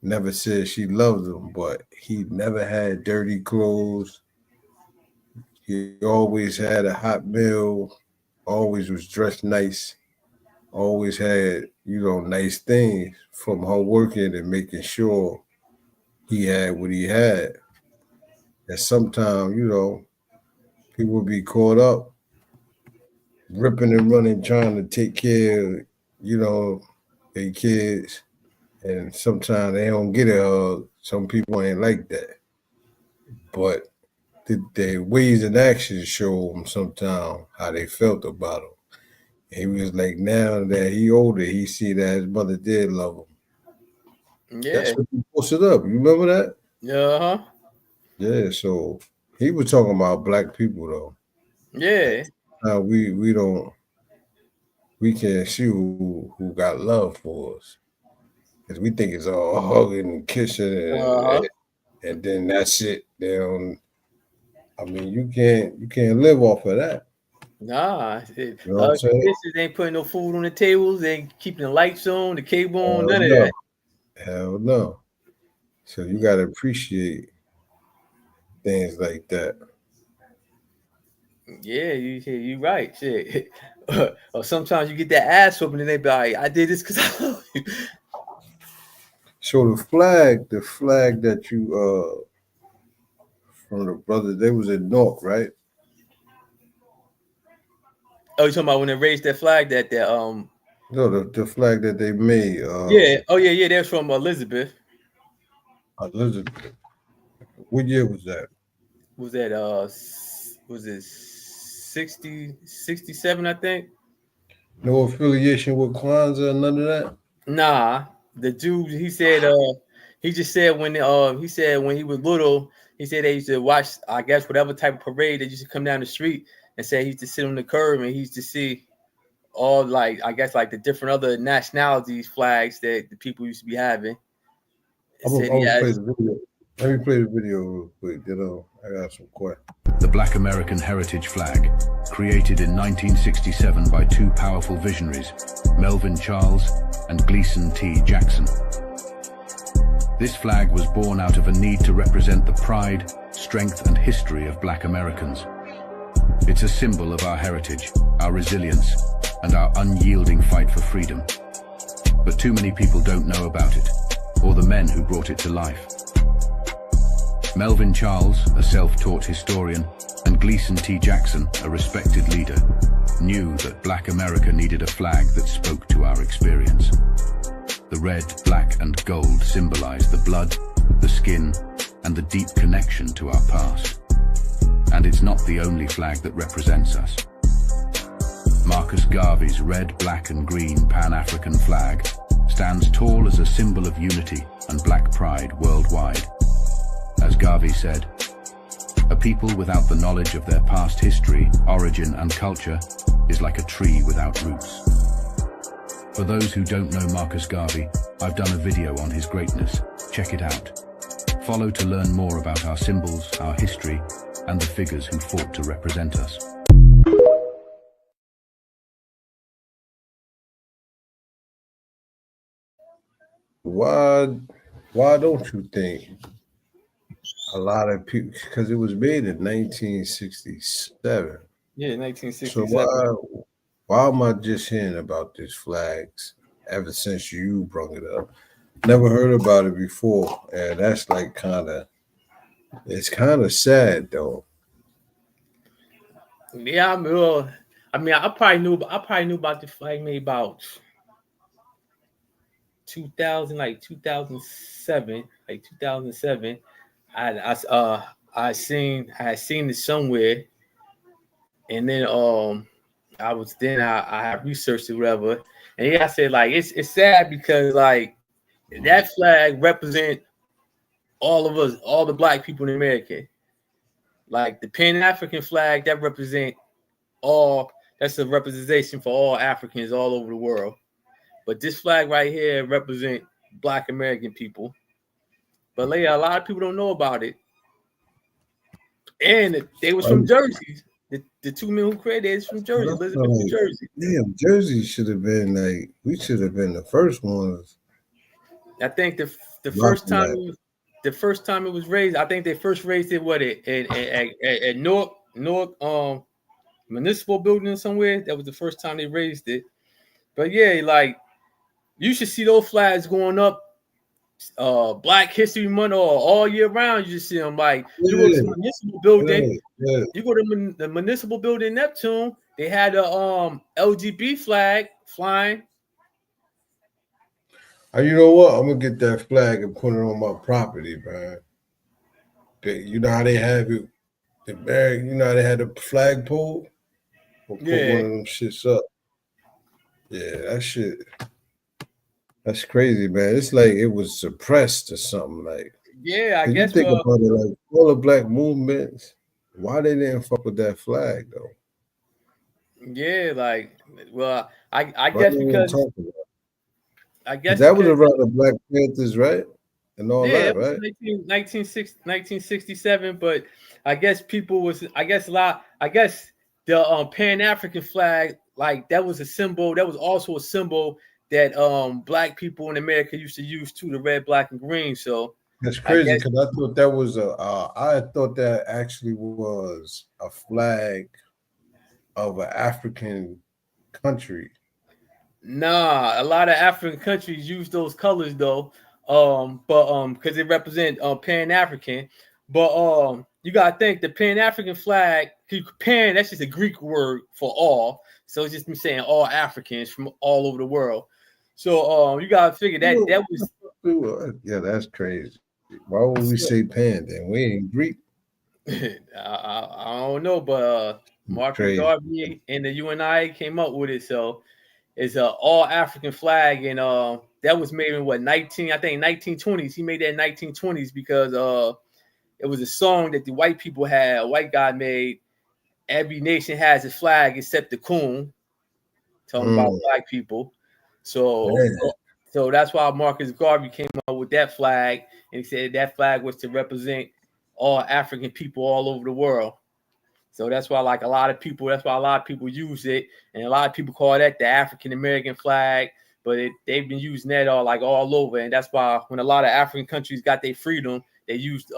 never said she loved him, but he never had dirty clothes. He always had a hot meal, always was dressed nice, always had, nice things from her working and making sure he had what he had. And sometimes, people be caught up ripping and running, trying to take care of, their kids. And sometimes they don't get a hug. Some people ain't like that. But their ways and actions show them sometimes how they felt about him. He was like, now that he older, he see that his mother did love him. Yeah. That's what he posted up. You remember that? Uh-huh. Yeah, so he was talking about black people though. Yeah. We can't see who got love for us. Because we think it's all hugging and kissing and then that's it. You can't live off of that. Nah, You know what I'm saying? kisses ain't putting no food on the tables. They ain't keeping the lights on, the cable on, none of no. that. Hell no. So you gotta appreciate things like that. Yeah, you right. Shit. Or sometimes you get that ass whooping and they be like, I did this because I love you. So the flag that you from the brothers, they was in North, right? Oh, you talking about when they raised that flag that No, the flag that they made. yeah. Oh yeah, that's from Elizabeth. Elizabeth. What year was that? Was that was it 67, I think? No affiliation with Kwanzaa, none of that? Nah. The dude, he said he just said when he said when he was little, he said they used to watch, I guess, whatever type of parade that used to come down the street, and said he used to sit on the curb and he used to see all like I guess like the different other nationalities flags that the people used to be having. I'm gonna play the video. Let me play the video real quick. I got some questions. The Black American Heritage Flag, created in 1967 by two powerful visionaries, Melvin Charles and Gleason T. Jackson. This flag was born out of a need to represent the pride, strength, and history of Black Americans. It's a symbol of our heritage, our resilience, and our unyielding fight for freedom. But too many people don't know about it, or the men who brought it to life. Melvin Charles, a self-taught historian, and Gleason T. Jackson, a respected leader, knew that Black America needed a flag that spoke to our experience. The red, black, and gold symbolize the blood, the skin, and the deep connection to our past. And it's not the only flag that represents us. Marcus Garvey's red, black, and green Pan-African flag stands tall as a symbol of unity and Black pride worldwide. As Garvey said, a people without the knowledge of their past history, origin, and culture is like a tree without roots. For those who don't know Marcus Garvey, I've done a video on his greatness. Check it out. Follow to learn more about our symbols, our history, and the figures who fought to represent us. Why don't you think a lot of people, because it was made in 1967. Yeah, 1967. So why am I just hearing about these flags ever since you brought it up? Never heard about it before, and that's like it's kind of sad though. Yeah, I probably knew about the flag maybe about 2000, like 2007, like 2007. I had seen it somewhere, and then I had researched it, whatever. And yeah, I said like it's sad because like that flag represent all of us, all the Black people in America. Like the Pan-African flag, that represent that's a representation for all Africans all over the world. But this flag right here represent Black American people. But later, a lot of people don't know about it. And they was from Jersey. The two men who created it is from Jersey, Elizabeth, New Jersey. Damn, Jersey should have been like, we should have been the first ones. I think the first time it was raised, I think they first raised it at Newark Municipal Building somewhere. That was the first time they raised it. But yeah, like you should see those flags going up Black History Month or all year round. You just see them like you go to the municipal building. You go to the municipal building in Neptune. They had a LGB flag flying. You know what? I'm gonna get that flag and put it on my property, man. You know how they have it, you know how they had a flag pole? We'll put one of them shits up. Yeah, that's crazy, man. It's like it was suppressed or something. Like, yeah, I guess. You think about it, like all the Black movements, why they didn't fuck with that flag though? Yeah, like, well, I guess because that was around the Black Panthers, right? And all that, right? 1967, but I guess the Pan-African flag, like that was a symbol. That was also a symbol that Black people in America used to use too, the red, black, and green. So that's crazy because I thought that was I thought that actually was a flag of an African country. Nah, a lot of African countries use those colors though. Because it represent Pan-African. But you gotta think the Pan-African flag, Pan, that's just a Greek word for all. So it's just me saying all Africans from all over the world. So you gotta figure that was that's crazy. Why would we say Pan then? We ain't Greek. I don't know, but Marcus Garvey and the UNI came up with it. So it's an all African flag, and that was made in 1920s. He made that in 1920s because it was a song that the white people had. A white guy made. Every nation has a flag except the coon. talking about black people. So, so that's why Marcus Garvey came up with that flag, and he said that flag was to represent all African people all over the world. So that's why, like a lot of people, that's why a lot of people use it, and a lot of people call that the African American flag. But they've been using that all over, and that's why when a lot of African countries got their freedom, they used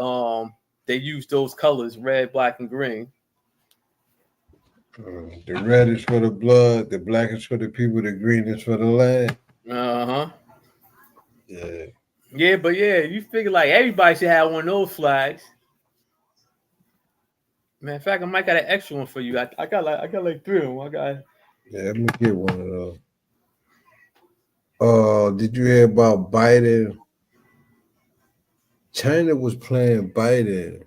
those colors, red, black, and green. The red is for the blood, the black is for the people, the green is for the land. Yeah. Yeah, but yeah, you figure like everybody should have one of those flags. Man, in fact, I might got an extra one for you. I got like 3 of them. Yeah, let me get one of those. Did you hear about Biden? China was paying Biden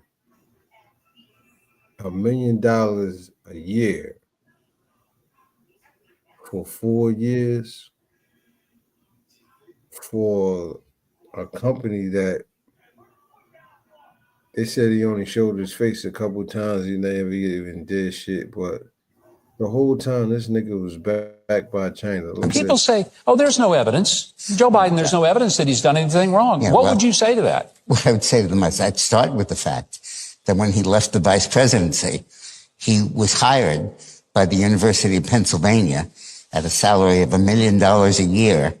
$1 million a year for 4 years for a company that they said he only showed his face a couple times. He never even did shit, but the whole time this nigga was backed by China. People say, oh, there's no evidence. Joe Biden, there's no evidence that he's done anything wrong. Yeah, what well, would you say to that? What I would say to them is I'd start with the fact that when he left the vice presidency, he was hired by the University of Pennsylvania at a salary of $1 million a year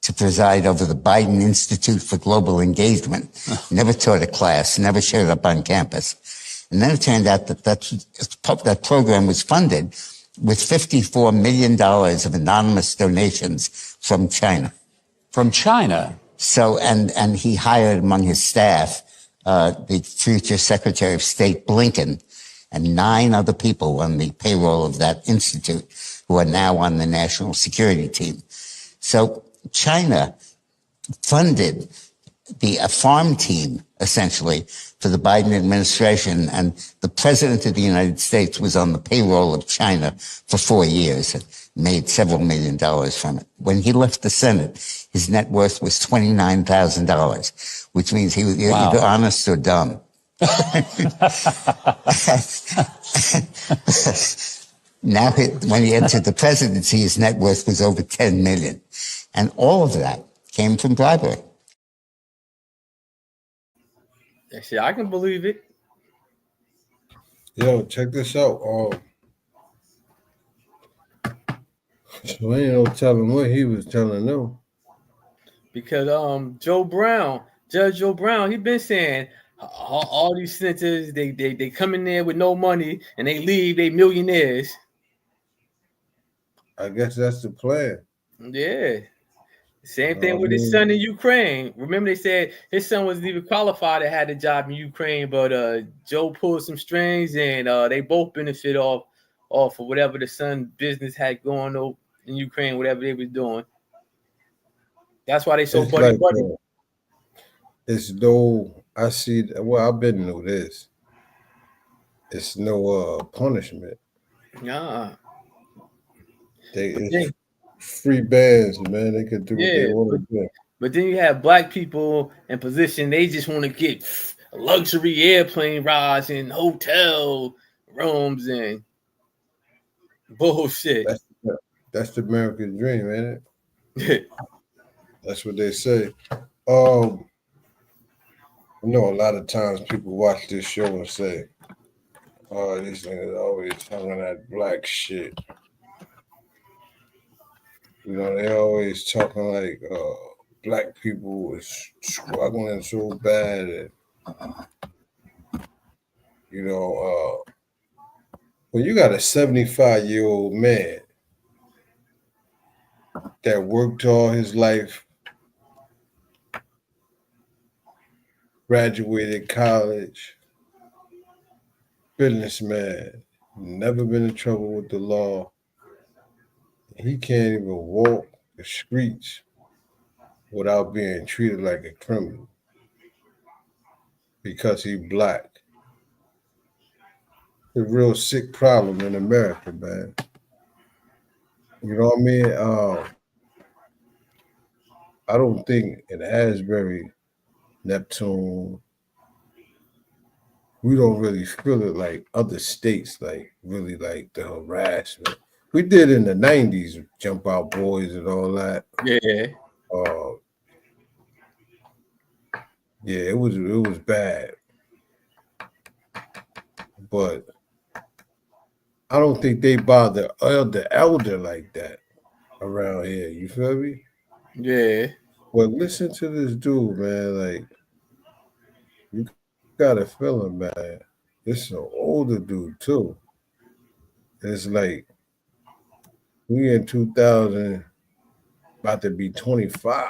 to preside over the Biden Institute for Global Engagement. Never taught a class, never showed up on campus. And then it turned out that program was funded with $54 million of anonymous donations from China. From China? So, and he hired among his staff the future Secretary of State Blinken and 9 other people on the payroll of that institute who are now on the national security team. So China funded a farm team, essentially, for the Biden administration, and the president of the United States was on the payroll of China for 4 years and made several $1 million from it. When he left the Senate, his net worth was $29,000, which means he was either honest or dumb. Now, when he entered the presidency, his net worth was over $10 million. And all of that came from bribery. Shit, I can believe it. Yo, check this out. So ain't no telling what he was telling them. Because Judge Joe Brown, he been saying all these senators, they come in there with no money and they leave, they millionaires. I guess that's the plan. Yeah. Same thing with his son in Ukraine. Remember, they said his son wasn't even qualified to have the job in Ukraine, but Joe pulled some strings, and they both benefit off of whatever the son business had going on in Ukraine, whatever they was doing. That's why they so buddy. It's no, I see. Well, I've been through this. It's no punishment. Nah. It's free bands, man. They can do what they want to do. But then you have black people in position, they just want to get luxury airplane rides and hotel rooms and bullshit. That's the American dream, ain't it? That's what they say. I know a lot of times people watch this show and say, oh, these niggas always talking that black shit. You know, they always talking like black people is struggling so bad. And, you know, when you got a 75-year-old man that worked all his life, graduated college, businessman, never been in trouble with the law, he can't even walk the streets without being treated like a criminal because he black. It's a real sick problem in America, man. You know what I mean? I don't think in Asbury, Neptune, we don't really feel it like other states, like really like the harassment. We did in the 90s, Jump Out Boys and all that. Yeah. Yeah, it was bad. But I don't think they bother the elder like that around here. You feel me? Yeah. Well, listen to this dude, man. Like, you got a feeling, man. This is an older dude too. It's like we in 2000, about to be 25,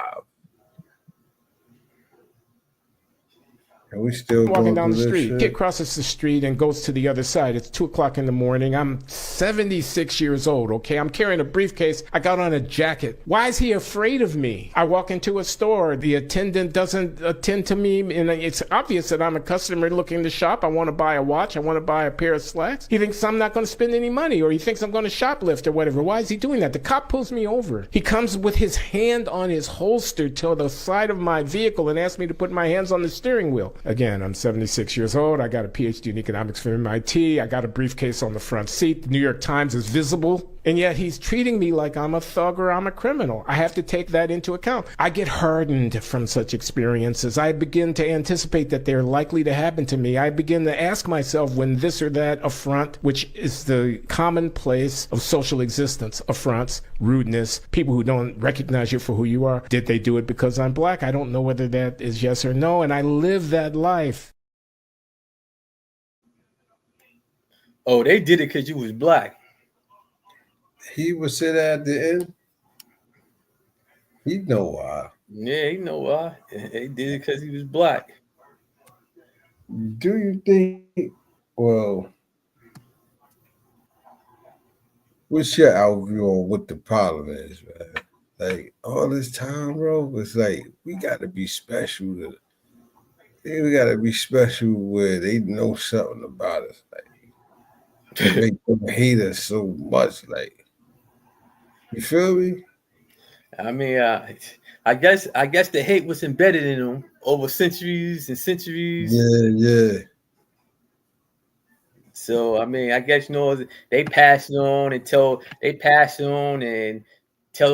and we still Walking going down through the this street. Kid shit. crosses the street and goes to the other side. It's 2:00 in the morning. I'm 76 years old, okay? I'm carrying a briefcase. I got on a jacket. Why is he afraid of me? I walk into a store. The attendant doesn't attend to me, and it's obvious that I'm a customer looking to shop. I want to buy a watch. I want to buy a pair of slacks. He thinks I'm not going to spend any money, or he thinks I'm going to shoplift or whatever. Why is he doing that? The cop pulls me over. He comes with his hand on his holster to the side of my vehicle and asks me to put my hands on the steering wheel. Again, I'm 76 years old. I got a PhD in economics from MIT. I got a briefcase on the front seat. The New York Times is visible. And yet he's treating me like I'm a thug or I'm a criminal. I have to take that into account. I get hardened from such experiences. I begin to anticipate that they're likely to happen to me. I begin to ask myself when this or that affront, which is the commonplace of social existence, affronts, rudeness, people who don't recognize you for who you are. Did they do it because I'm black? I don't know whether that is yes or no. And I live that life. Oh, they did it because you was black. He would say that at the end. He know why. Yeah, you know why. They did it because he was black. Do you think? Well, what's your outview on what the problem is, man? Like all this time, bro. It's like we got to be special. We got to be special where they know something about us, like to make them hate us so much, like. You feel me? I mean, I guess the hate was embedded in them over centuries and centuries. Yeah. So I mean, I guess they pass it on and tell the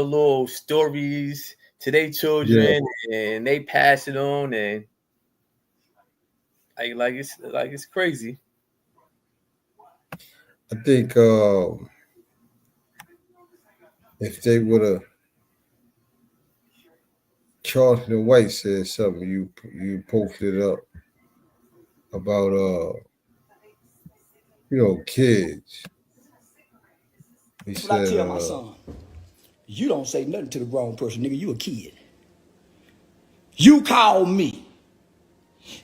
little stories to their children, and they pass it on, and it's crazy. I think if they would have, Charleston White said something. You posted it up about kids. He That's what I said, tell my son. You don't say nothing to the wrong person, nigga. You a kid. You call me.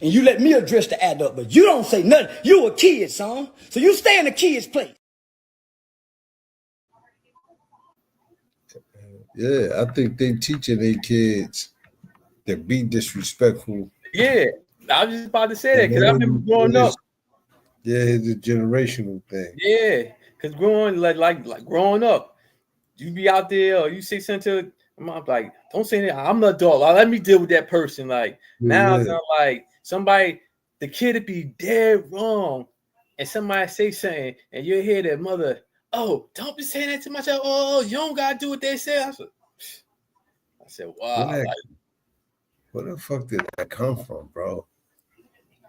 And you let me address the adult, but you don't say nothing. You a kid, son. So you stay in the kid's place. Yeah, I think they teaching their kids to be disrespectful. Yeah, I was just about to say that because I remember growing up. Yeah, it's a generational thing. Yeah, because growing up, you be out there or you say something to I'm like, don't say that. I'm an adult. Let me deal with that person. Like now, it's not like somebody, the kid would be dead wrong, and somebody say something, and you hear their mother, "Oh, don't be saying that to my child. Oh, you don't gotta do what they say." I said, "Wow." Where the fuck did that come from, bro?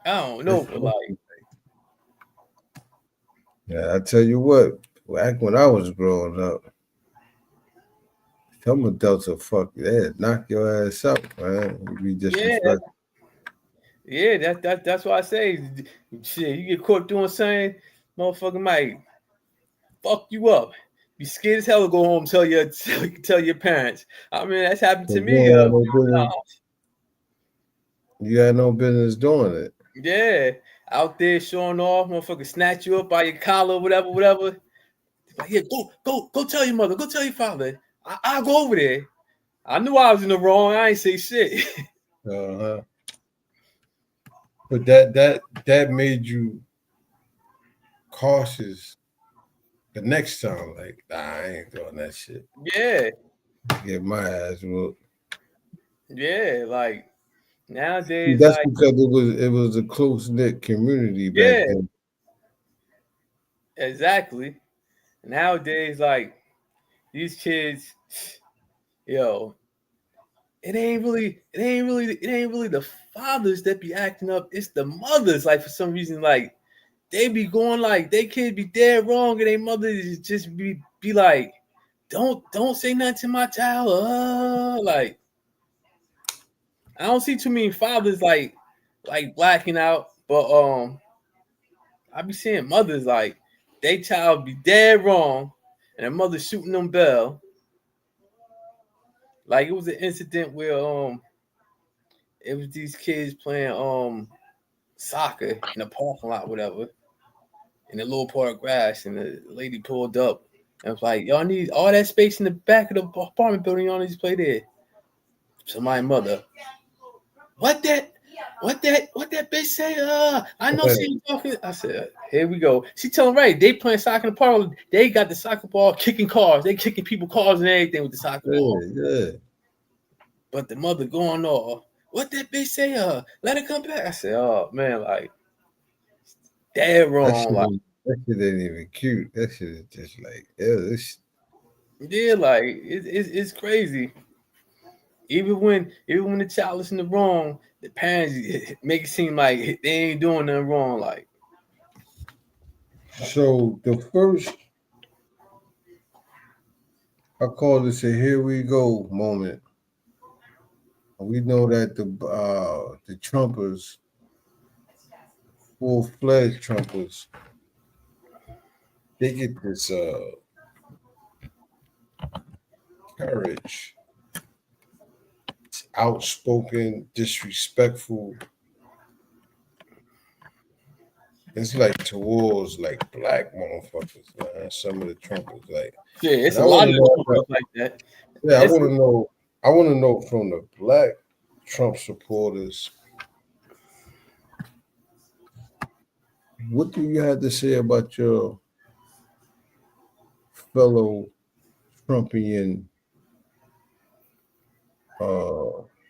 I don't know, but like. Yeah, I tell you what, back when I was growing up, some adults will they'd knock your ass up, man. You be disrespectful. Yeah, that's what I say. Shit, you get caught doing something, motherfucker might fuck you up. Be scared as hell to go home and tell your parents. I mean, that's happened to me. You got no business doing it. Yeah, out there showing off, motherfucker snatch you up by your collar, whatever. Like, yeah, go tell your mother, go tell your father. I'll go over there. I knew I was in the wrong. I ain't say shit. Uh-huh. But that made you cautious the next time. Like, nah, I ain't doing that shit. Yeah. Get my ass whooped. Yeah, like nowadays. That's because it was a close knit community back then. Exactly. Nowadays, like these kids, yo, it ain't really the fathers that be acting up. It's the mothers. Like for some reason, like they be going like they kids be dead wrong, and they mothers just be like, don't say nothing to my child. Like I don't see too many fathers like blacking out, but I be seeing mothers like they child be dead wrong, and their mother shooting them bell. Like it was an incident where it was these kids playing soccer in a parking lot, whatever, in a little part of grass, and the lady pulled up and was like, "Y'all need all that space in the back of the apartment building. Y'all need to play there." So my mother, what that bitch say? I know she talking. I said, here we go. She telling right. They playing soccer in the park. They got the soccer ball kicking cars. They kicking people cars and everything with the soccer ball. Yeah. But the mother going off. What that bitch say? Let her come back. I said, oh man, like dead wrong. That shit ain't even cute. That shit is just like, yeah, like it's crazy. Even when the child is in the wrong, the parents make it seem like they ain't doing nothing wrong. Like, so the first, I call this a here we go moment. We know that the Trumpers, full-fledged Trumpers, they get this courage. It's outspoken, disrespectful. It's like towards like black motherfuckers, man. Some of the Trumpers, like it's a lot of Trumpers like that. Yeah, I want to know from the black Trump supporters, what do you have to say about your fellow Trumpian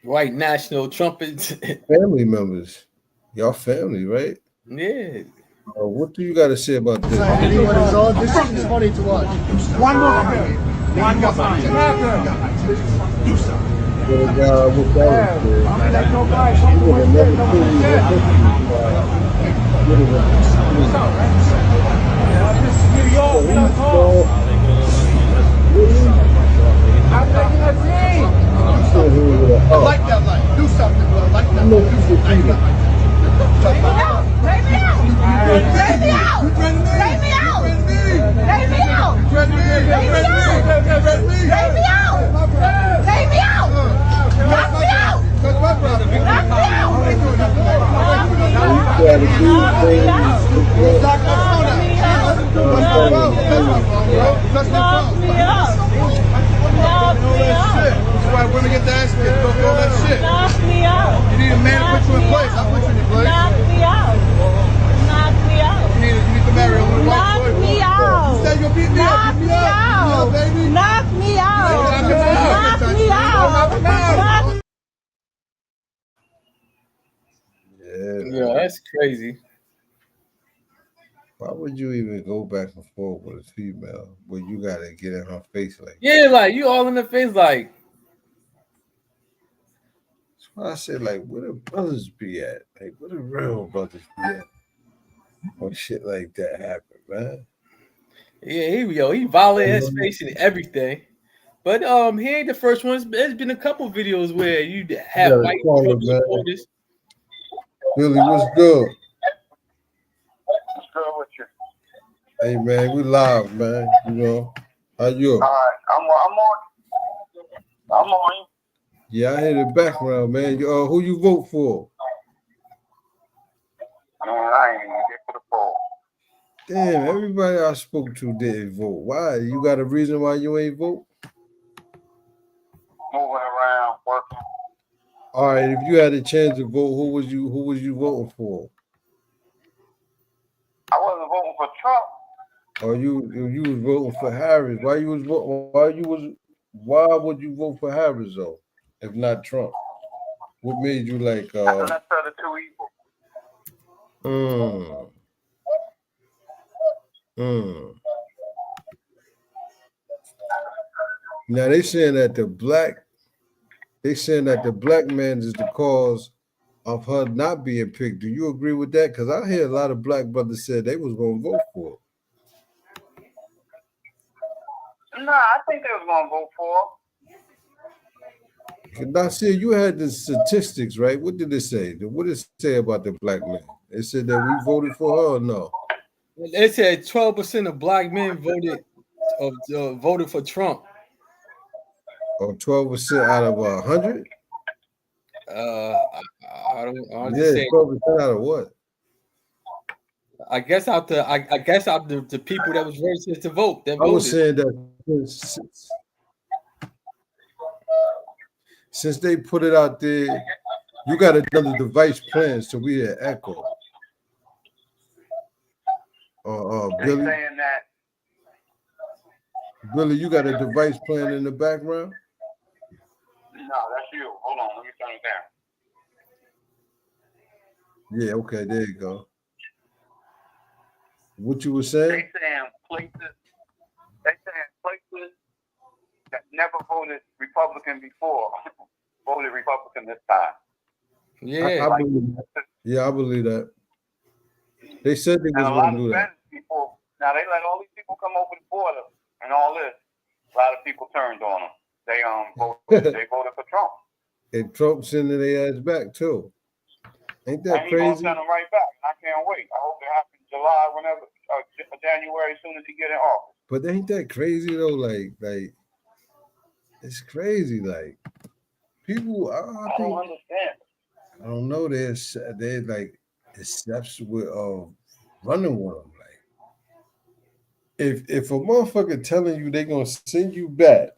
white national trumpets family members? Y'all family, right? Yeah. What do you got to say about this? This is funny to watch. One more thing. One more thing. Do something. I like that light. Do something, bro. Like that. Do something. Take me out! Take me out! Take me out! Take me out! Take me out! Take me out! Take me out! Knock me out! Knock me That's why women get the ass kicked. Don't do all that shit. Knock me out. You need a man to put you in place. I'll put you in place. Knock me out. Knock me out. You need to marry a little white boy. Knock me out. You said you'll beat me up. Knock me out. Baby. Knock me out. Knock me out. Yeah, that's crazy. Why would you even go back and forth with a female when you gotta get in her face like? Yeah, like you all in the face, like. That's why I said, like, where the brothers be at? Like, where the real brothers be at? When shit like that happen, man. Yeah, he violated his face and everything. But he ain't the first one. There's been a couple videos where you have white supporters. Billy, what's good? What's good with you? Hey man, we live, man. You know, how you? All right, I'm on. Yeah, I hear the background, man. Who you vote for? Man, I ain't even get to the poll. Damn, everybody I spoke to didn't vote. Why? You got a reason why you ain't vote? Moving around, working. All right, if you had a chance to vote, who was you voting for? I wasn't voting for Trump. Or you was voting for Harris? Why would you vote for Harris though, if not Trump? What made you like? That's the lesser of the two evils. Now they saying that the black man is the cause of her not being picked. Do you agree with that? Because I hear a lot of black brothers said they was gonna vote for Nah, I think they was gonna vote for her. it. Nasir, you had the statistics, right? What did it say? What did it say about the black man? It said that we voted for her or no? They said 12% of black men voted for Trump. Or 12% out of 100? I don't. I'm Yeah, just saying. 12% out of what? I guess out the people that was registered to vote that I was voted. saying that since they put it out there, you got another device planned, so we had echo. Billy, saying that Billy, you got a device playing in the background? no, that's you. Hold on, let me turn it down. Yeah, okay, there you go. What you were saying? They saying places that never voted Republican before voted Republican this time. Yeah, I believe that. Yeah, I believe that. They said they was And a going lot to of do that. Spanish people, now they let all these people come over the border and all this. A lot of people turned on them. They voted for Trump. And Trump sending their ass back too. Ain't that And he's gonna crazy? send them right back. I can't wait. I hope it happens July, whenever, January, as soon as he get in office. But ain't that crazy though? Like it's crazy. Like people, I I don't understand. I don't know. They're like the steps with running with them. Like if a motherfucker telling you they gonna send you back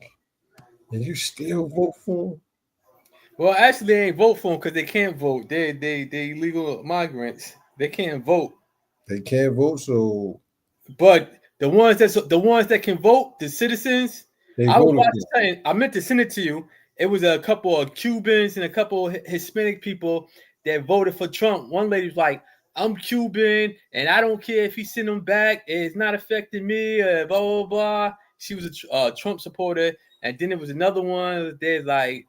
and you still vote for them. Well, actually, they ain't vote for them because they can't vote. They illegal migrants. They can't vote. They can't vote, so. But the ones that can vote, the citizens. They I was voted watching something. I meant to send it to you. It was a couple of Cubans and a couple of Hispanic people that voted for Trump. One lady was like, "I'm Cuban and I don't care if he send them back. It's not affecting me." Blah blah blah. She was a Trump supporter, and then there was another one. They're like,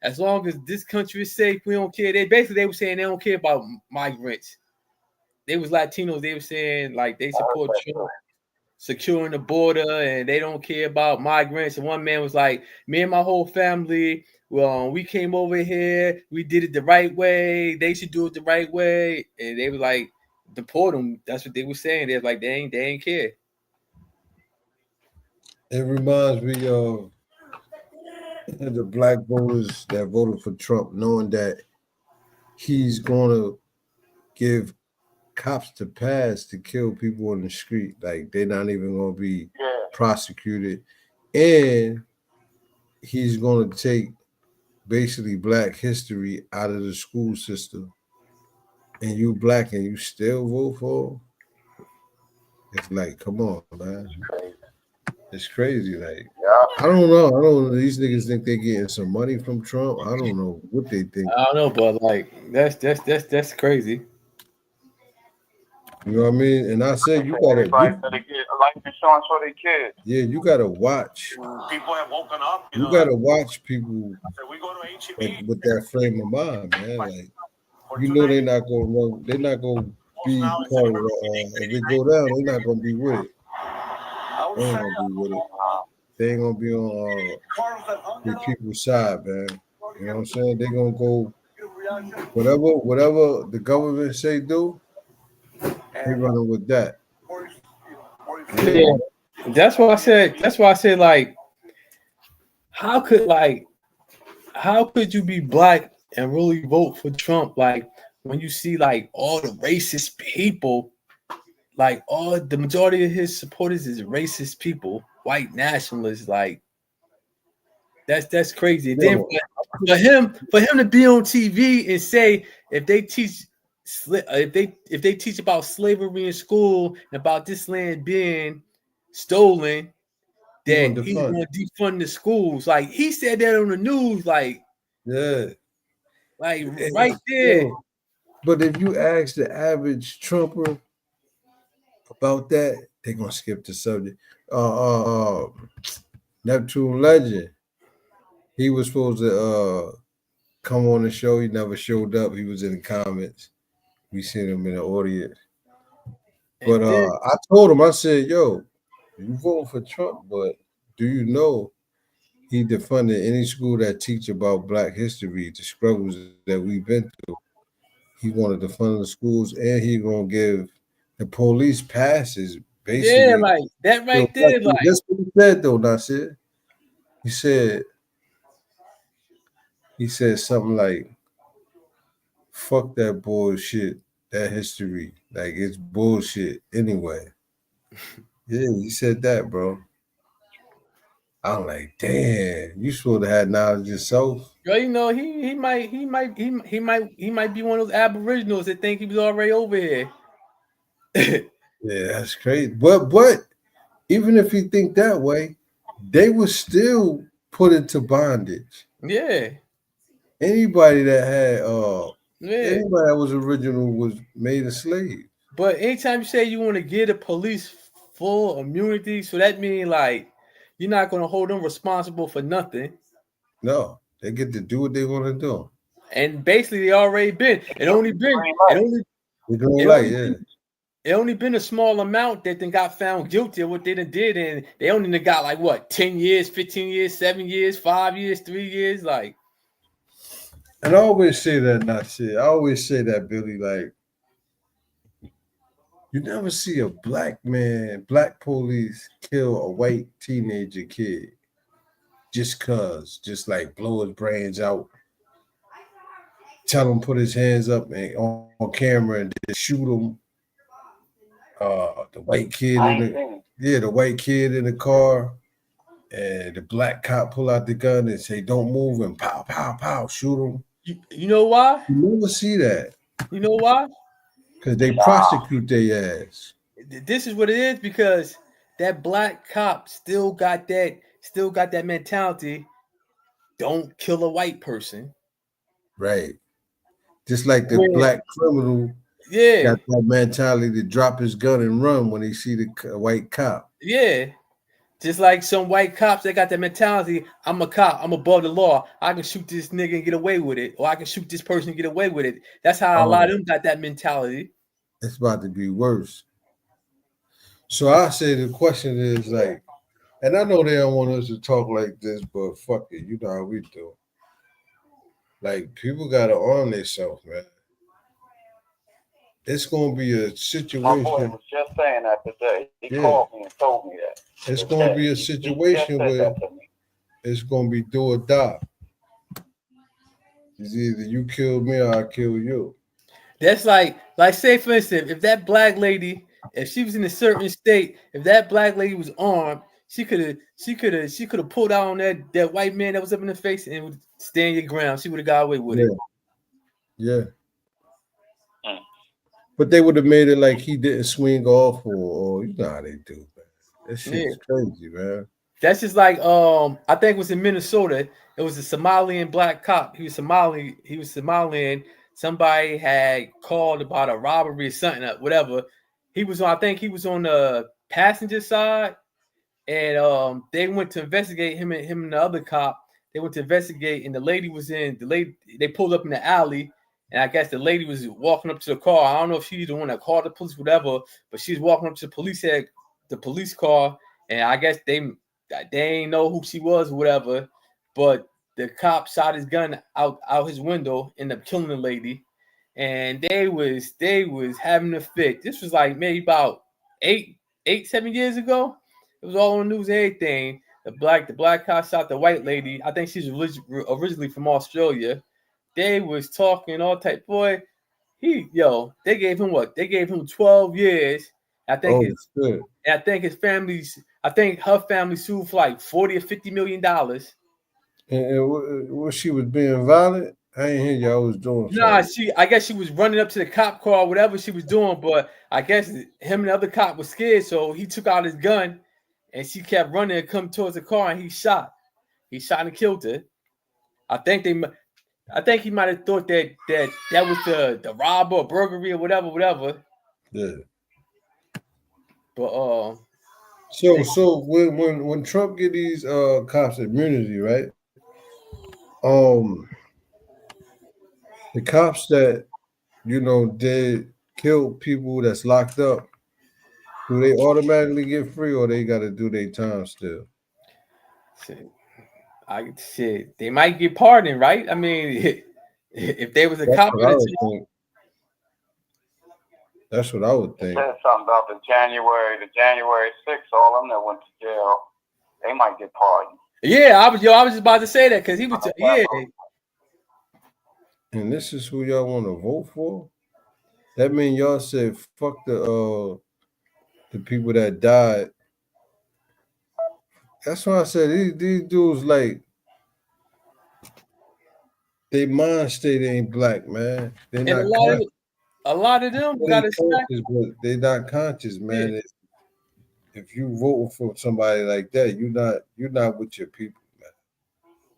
as long as this country is safe, we don't care. They were saying they don't care about migrants. They was Latinos. They were saying like they support Trump securing the border and they don't care about migrants. And one man was like, "Me and my whole family, well, we came over here. We did it the right way. They should do it the right way." And they were like, "Deport them." That's what they were saying. They're like, they ain't care. It reminds me of the black voters that voted for Trump, knowing that he's going to give cops the pass to kill people on the street. Like they're not even going to be prosecuted, and he's going to take basically black history out of the school system. And you black and you still vote for him? It's like, come on, man. It's crazy. Like, I don't know. I don't know. These niggas think they're getting some money from Trump. I don't know what they think. I don't know, but like that's crazy. You know what I mean? And I said you gotta Everybody better get a life insurance for their kids. yeah, you gotta watch. People have woken up. You gotta watch people with that frame of mind, man. Like you know they're not gonna be part of the if it go down, they're not gonna be with it. They ain't gonna be with it. They ain't gonna be on the people's side, man. You know what I'm saying? They're gonna go whatever the government say do, they running with that. Yeah. That's why I said like how could you be black and really vote for Trump? Like when you see like all the racist people, like all the majority of his supporters is racist people, white nationalists. Like that's crazy. Then for him to be on TV and say if they teach about slavery in school and about this land being stolen, that he's going to defund the schools. Like he said that on the news, like right there. But if you ask the average Trumper about that, they're gonna skip the subject. Neptune Legend. He was supposed to come on the show. He never showed up. He was in the comments. We seen him in the audience. But I told him, I said, yo, you voting for Trump, but do you know he defunded any school that teach about Black history, the struggles that we've been through. He wanted to fund the schools, and he gonna give the police passes, basically. Yeah, like that right there. Like that's what he said, though, Nasir. He said something like, "Fuck that bullshit, that history. Like it's bullshit anyway." Yeah, he said that, bro. I'm like, damn, you supposed to have knowledge yourself. Yo, you know, he might be one of those aboriginals that think he was already over here. Yeah, that's crazy. But even if you think that way, they were still put into bondage. Yeah. Anybody that had Yeah. anybody that was original was made a slave. But anytime you say you want to give the police full immunity, so that means like you're not going to hold them responsible for nothing. No, they get to do what they want to do. And basically, they already been. It only been a small amount that then got found guilty of what they done did, and they only done got like what 10 years, 15 years, 7 years, 5 years, 3 years, like. And I always say that, Nasir. I always say that, Billy. Like, you never see a black police kill a white teenager kid just like blow his brains out. Tell him put his hands up and on camera and just shoot him. The white kid the white kid in the car, and the black cop pull out the gun and say, "Don't move," and pow, pow, pow, shoot him. You know why? You never see that. You know why? Because they prosecute their ass. This is what it is, because that black cop still got that mentality. Don't kill a white person. Right. Just like the black criminal got that mentality to drop his gun and run when he see the white cop. Yeah. Just like some white cops, they got that mentality, I'm a cop, I'm above the law. I can shoot this nigga and get away with it, or I can shoot this person and get away with it. That's how a lot of them got that mentality. It's about to be worse. So I say the question is like, and I know they don't want us to talk like this, but fuck it, you know how we do. Like, people gotta arm themselves, man. It's gonna be a situation. My boy was just saying that today. He called me and told me that. It's gonna be a situation where it's gonna be do or die. It's either you kill me or I kill you. That's like say for instance, if that black lady, if she was in a certain state, if that black lady was armed, she could have pulled out on that white man that was up in the face and would stand your ground. She would have got away with it. Yeah. But they would have made it like he didn't swing off, or you know how they do, man. That shit's crazy, man. That's just like I think it was in Minnesota. It was a Somalian black cop. He was Somalian. Somebody had called about a robbery or something, whatever. I think he was on the passenger side, and they went to investigate him and the other cop. They went to investigate, and they pulled up in the alley. And I guess the lady was walking up to the car. I don't know if she's the one that called the police, whatever, but she's walking up to the police car, and I guess they ain't know who she was or whatever. But the cop shot his gun out his window, ended up killing the lady, and they was having a fit. This was like maybe about 7 years ago. It was all on the news, everything. The black cop shot the white lady. I think she's originally from Australia. They was talking all type, boy. They gave him what? They gave him 12 years. I think her family sued for like $40 or $50 million. And what she was being violent? I ain't hear y'all was doing something. I guess she was running up to the cop car or whatever she was doing, but I guess him and the other cop was scared, so he took out his gun and she kept running and come towards the car, and he shot and killed her. I think he might have thought that was the robber or burglary or whatever. Yeah. But So when Trump get these cops immunity, right? The cops that did kill people that's locked up, do they automatically get free or they got to do their time still? Shit, they might get pardoned, right? I mean, if they was a That's cop what at I the would time. think. That's what I would think. Said something about the January 6th, all them that went to jail, they might get pardoned. Yeah, I was just about to say that because he was And this is who y'all want to vote for? That mean y'all said fuck the people that died. That's why I said these dudes like they mind state ain't black, man. They're and not a lot of them got a conscious, but they not conscious, man. Yeah. If you vote for somebody like that, you're not with your people, man.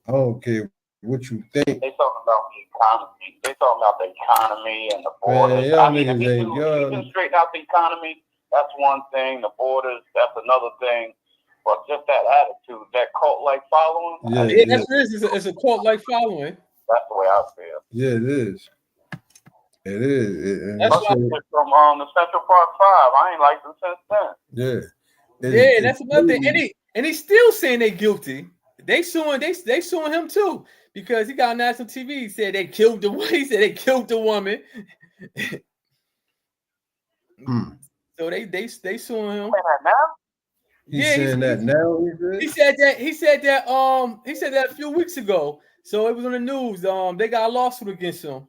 I don't care what you think. They talking about the economy. They talking about the economy and the borders. Man, y'all I mean, niggas if ain't you can straighten out the economy, that's one thing. The borders, that's another thing. But just that attitude, that cult-like following, Yeah, that's what it is. It's a cult-like following. that's the way I feel. Yeah, it is. It is. That's why from the Central Park 5. I ain't liked them since then. Yeah. That's another thing. And he's still saying they guilty. They suing him too because he got on national TV. He said they killed the woman. So they suing him. He's saying that now. He said that a few weeks ago. So it was on the news. They got a lawsuit against him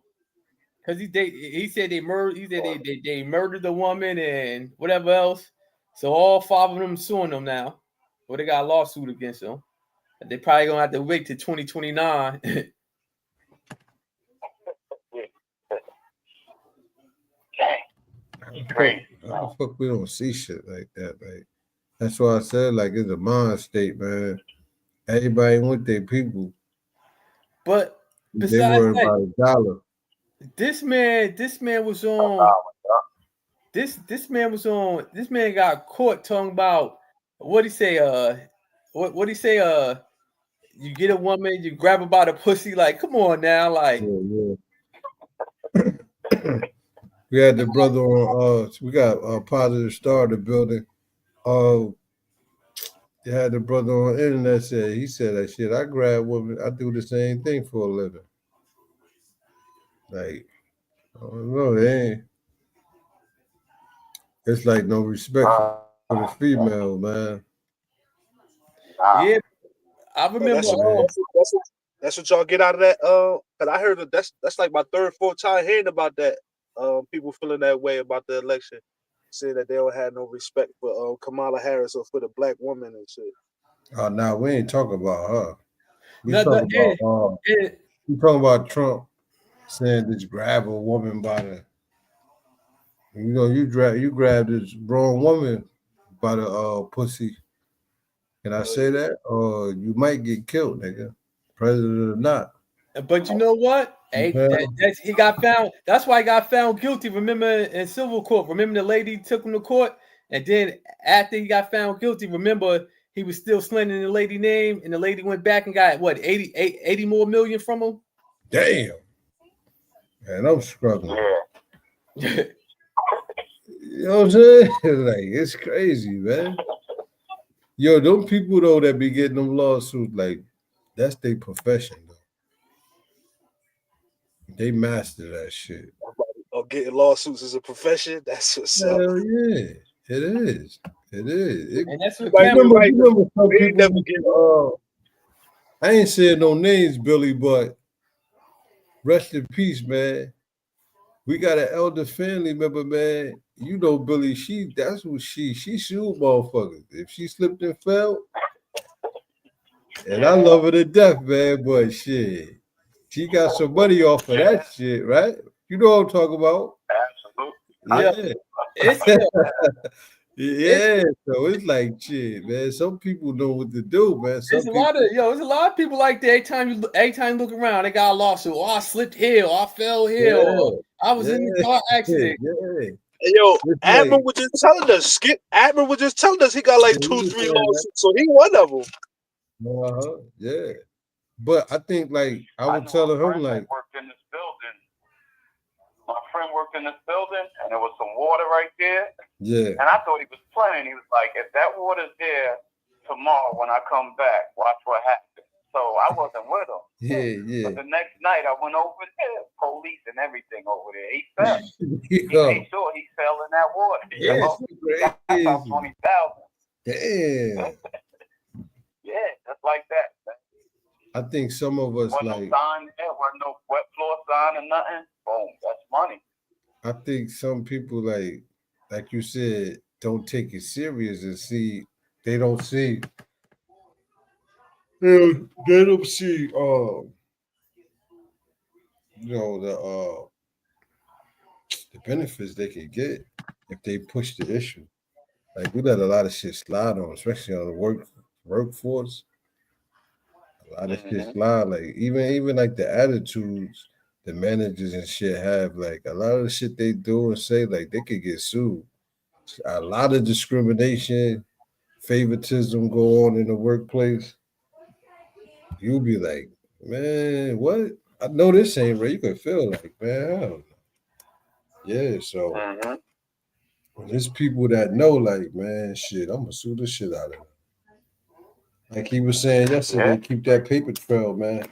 because he said they murdered. He said they murdered the woman and whatever else. So all 5 of them suing them now. Well, they got a lawsuit against them. They probably gonna have to wait till 2029. How the fuck we don't see shit like that? Like that's why I said like it's a mind state, man. Everybody with their people. But they worry about a dollar. This man was on. This man got caught talking about what he say. What he say? You get a woman, you grab her by the pussy. Like, come on now, like. Yeah. We had the brother on. We got a positive star in the building. They had the brother on the internet said he said that shit. I grab women. I do the same thing for a living. Like, I don't know. They ain't. It's like no respect for the female, man. Yeah, I remember. That's what y'all get out of that. Cause I heard that's like my 3rd, 4th time hearing about that. People feeling that way about the election, saying that they don't have no respect for Kamala Harris or for the black woman and shit. Oh, now we ain't talking about her. We No, talking about Trump saying just grab a woman by the. You grab this grown woman by the pussy. Can I say that? Or you might get killed, nigga. President or not. But you know what? Hey, he got found. That's why he got found guilty. Remember in civil court. Remember the lady took him to court, and then after he got found guilty, remember he was still slandering the lady name, and the lady went back and got what 80 more million from him. Damn. Man, I'm struggling. Yeah. You know what I'm saying? Like it's crazy, man. Yo, them people though that be getting them lawsuits, like that's their profession though. They master that shit. Oh, getting lawsuits is a profession. That's what's up. Hell yeah, it is. It is. And that's what I remember some people. I ain't saying no names, Billy, but rest in peace, man. We got an elder family member, man. You know, Billy, that's what she sued motherfuckers. If she slipped and fell, and I love her to death, man, but shit, she got some money off of that shit, right? You know what I'm talking about? Absolutely. Yeah. So it's like shit, man. Some people know what to do, man. There's a lot of people like that. Every time you look around, they got a lawsuit. Oh, I slipped here. Oh, I fell here. Or I was in the car accident. Yeah. Yo, It's Admiral like, was just telling us. Admiral was just telling us he got like yeah, he 2, was 3 saying that. lawsuits, so he one of them. Yeah. But I think like I I was knew a telling him friend that like, worked in this building. My friend worked in this building, and there was some water right there. yeah, And I thought he was playing. He was like, if that water's there tomorrow when I come back, watch what happens. So I wasn't with him. yeah. But the next night I went over there, police and everything over there. He fell. He Yo, made sure he fell in that water. You that's know? Got about crazy. 20,000. Damn. Yeah, just like that. Man. I think some of us Wasn't like, no sign there, wasn't no wet floor sign or nothing. Boom, that's money. I think some people like you said, don't take it serious and see they don't see they don't see you know the benefits they could get if they push the issue. Like we let a lot of shit slide on, especially on the workforce. A lot of shit slide. Like even like the attitudes the managers and shit have, like a lot of the shit they do and say, like they could get sued. A lot of discrimination, favoritism go on in the workplace. You'll be like, man, what? I know this ain't right. You could feel like, man, I don't know. Yeah, so when there's people that know, like, man, shit, I'm gonna sue the shit out of them. Like he was saying yesterday, keep that paper trail, man.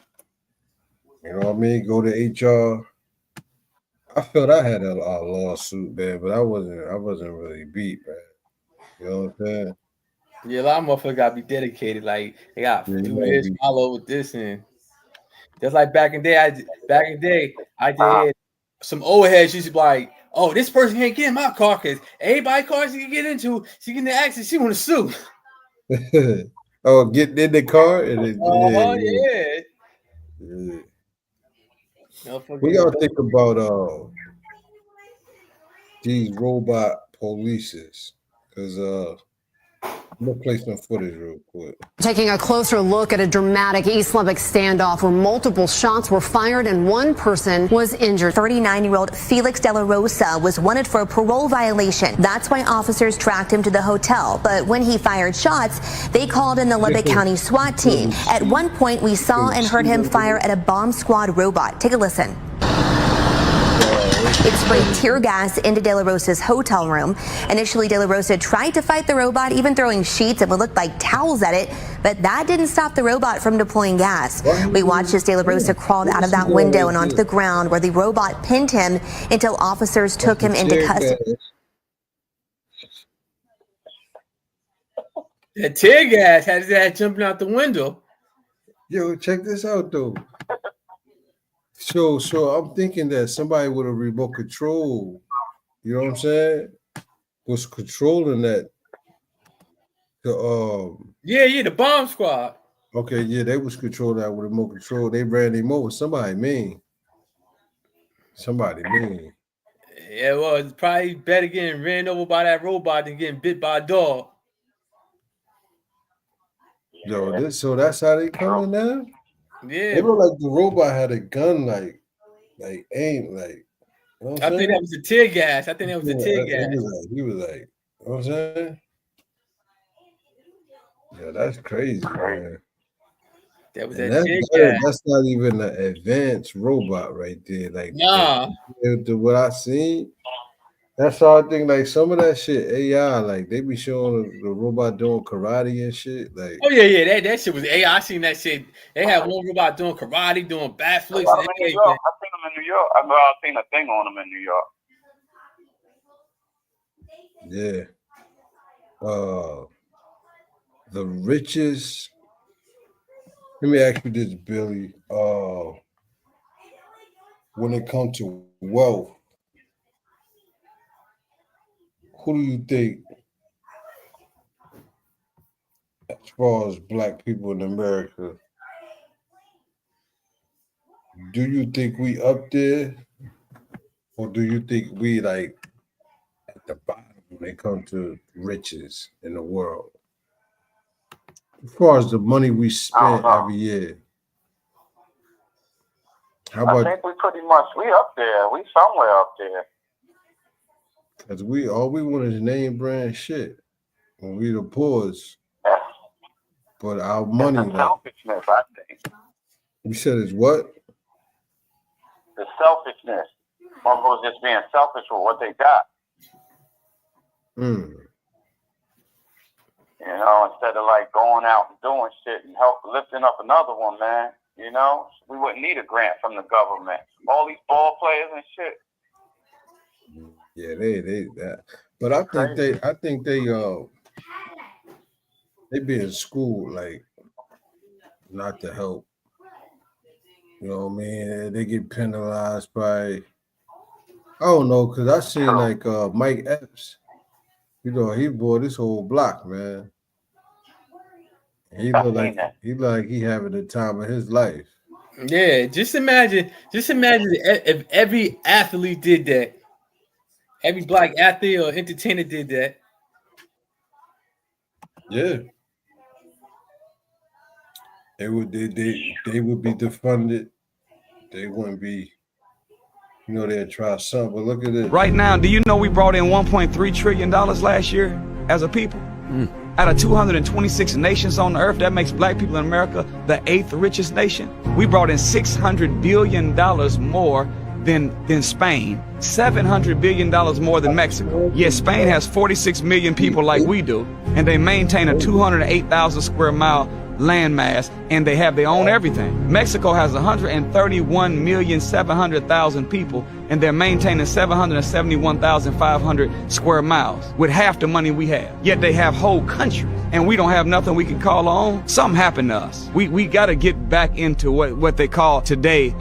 You know what I mean? Go to HR. I felt I had a lawsuit, man, but I wasn't really beat, man. You know what I'm saying? Yeah, a lot of motherfuckers gotta be dedicated. Like they gotta Yeah, do you gotta this, be. follow with this, and just like back in the day, I did some old heads used to be like, "Oh, this person can't get in my car because everybody car she can get into, she get in the accident, she want to sue." Oh, getting in the car and then, yeah. We gotta think about these robot polices because I'm gonna play some footage real quick. Taking a closer look at a dramatic East Lubbock standoff where multiple shots were fired and one person was injured. 39-year-old Felix De La Rosa was wanted for a parole violation. That's why officers tracked him to the hotel. But when he fired shots, they called in the Lubbock County SWAT team. At one point, we saw and heard him fire at a bomb squad robot. Take a listen. It sprayed tear gas into De La Rosa's hotel room. Initially, De La Rosa tried to fight the robot, even throwing sheets and what looked like towels at it, but that didn't stop the robot from deploying gas. We watched as De La Rosa crawled out of that window and onto the ground where the robot pinned him until officers took him into custody. That tear gas had his ass jumping out the window. Yo, check this out though. So I'm thinking that somebody with a remote control, you know what I'm saying, was controlling that. The bomb squad. Okay, yeah, they was controlling that with remote control. They ran him over. Somebody mean. Yeah, well, it's probably better getting ran over by that robot than getting bit by a dog. Yo, so that's how they coming now? Yeah. They look like the robot had a gun, like aim, like. You know what I'm I think that was the tear gas. He was like, you know what I'm saying? Yeah, that's crazy, man. That was And that tear gas. that's not even an advanced robot right there. Like, nah. To what I seen, that's all I think. Like some of that shit, AI, like they be showing the robot doing karate and shit. Like, Oh yeah, that shit was AI. I seen that shit. They had one robot doing karate, doing backflips. I seen him in New York. I seen a thing on him in New York. yeah. The richest. Let me ask you this, Billy. When it comes to wealth, who do you think, as far as black people in America, do you think we up there, or do you think we like at the bottom when it comes to riches in the world? As far as the money we spend every year. How about I think we pretty much we up there. We somewhere up there. Because all we want is name brand shit when we the poors. But our money, It's the selfishness, I think. You said it's what? The selfishness. Motherfuckers just being selfish with what they got. You know, instead of like going out and doing shit and lifting up another one, man. You know, we wouldn't need a grant from the government. All these ball players and shit. Yeah, they that. But I think they being schooled like not to help. You know what I mean? They get penalized by, I don't know, because I seen like Mike Epps. You know, he bought this whole block, man. He look like he having the time of his life. Yeah, just imagine if every athlete did that. Every black athlete or entertainer did that. Yeah. They would be defunded. They wouldn't be, they'd try something. But look at this. Right now, do you know we brought in $1.3 trillion last year as a people? Out of 226 nations on the earth, that makes black people in America the 8th richest nation. We brought in $600 billion more than Spain, $700 billion more than Mexico. Yet Spain has 46 million people like we do, and they maintain a 208,000 square mile landmass, and they have their own everything. Mexico has 131,700,000 people, and they're maintaining 771,500 square miles with half the money we have. Yet they have whole countries, and we don't have nothing we can call our own. Something happened to us. We got to get back into what they call today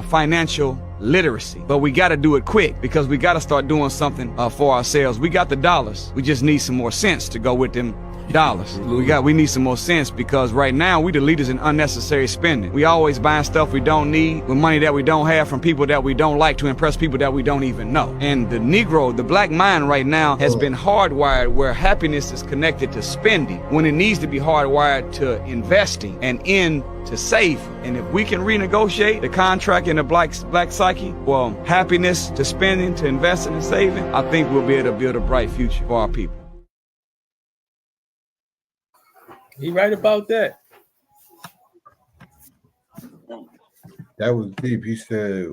financial literacy, but we got to do it quick because we got to start doing something for ourselves. We got the dollars. We just need some more sense to go with them dollars. We need some more sense because right now we the leaders in unnecessary spending. We always buying stuff we don't need with money that we don't have from people that we don't like to impress people that we don't even know. And the Negro, the black mind right now has been hardwired where happiness is connected to spending when it needs to be hardwired to investing and to save. And if we can renegotiate the contract in the black psyche, well, happiness to spending, to investing and saving, I think we'll be able to build a bright future for our people. He right about that. That was deep. He said,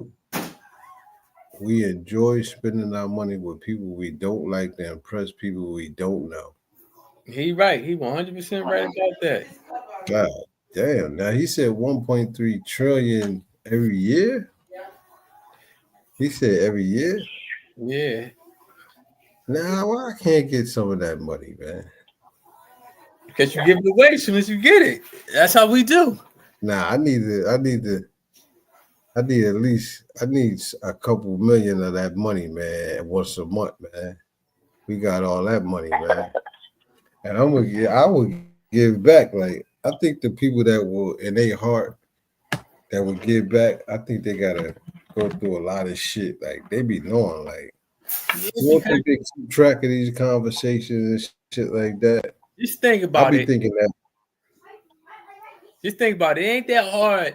we enjoy spending our money with people we don't like to impress people we don't know. He right. He 100% right about that. God damn. Now he said 1.3 trillion every year. He said every year. Yeah. Now why I can't get some of that money, man? Because you give it away as soon as you get it. That's how we do. Nah, I need a couple million of that money, man, once a month, man. We got all that money, man. And I would give back. Like, I think the people that will in their heart that would give back, I think they gotta go through a lot of shit. Like they be knowing, like you don't think they keep track of these conversations and shit like that. Just think about it. Thinking that. Just think about it. It ain't that hard.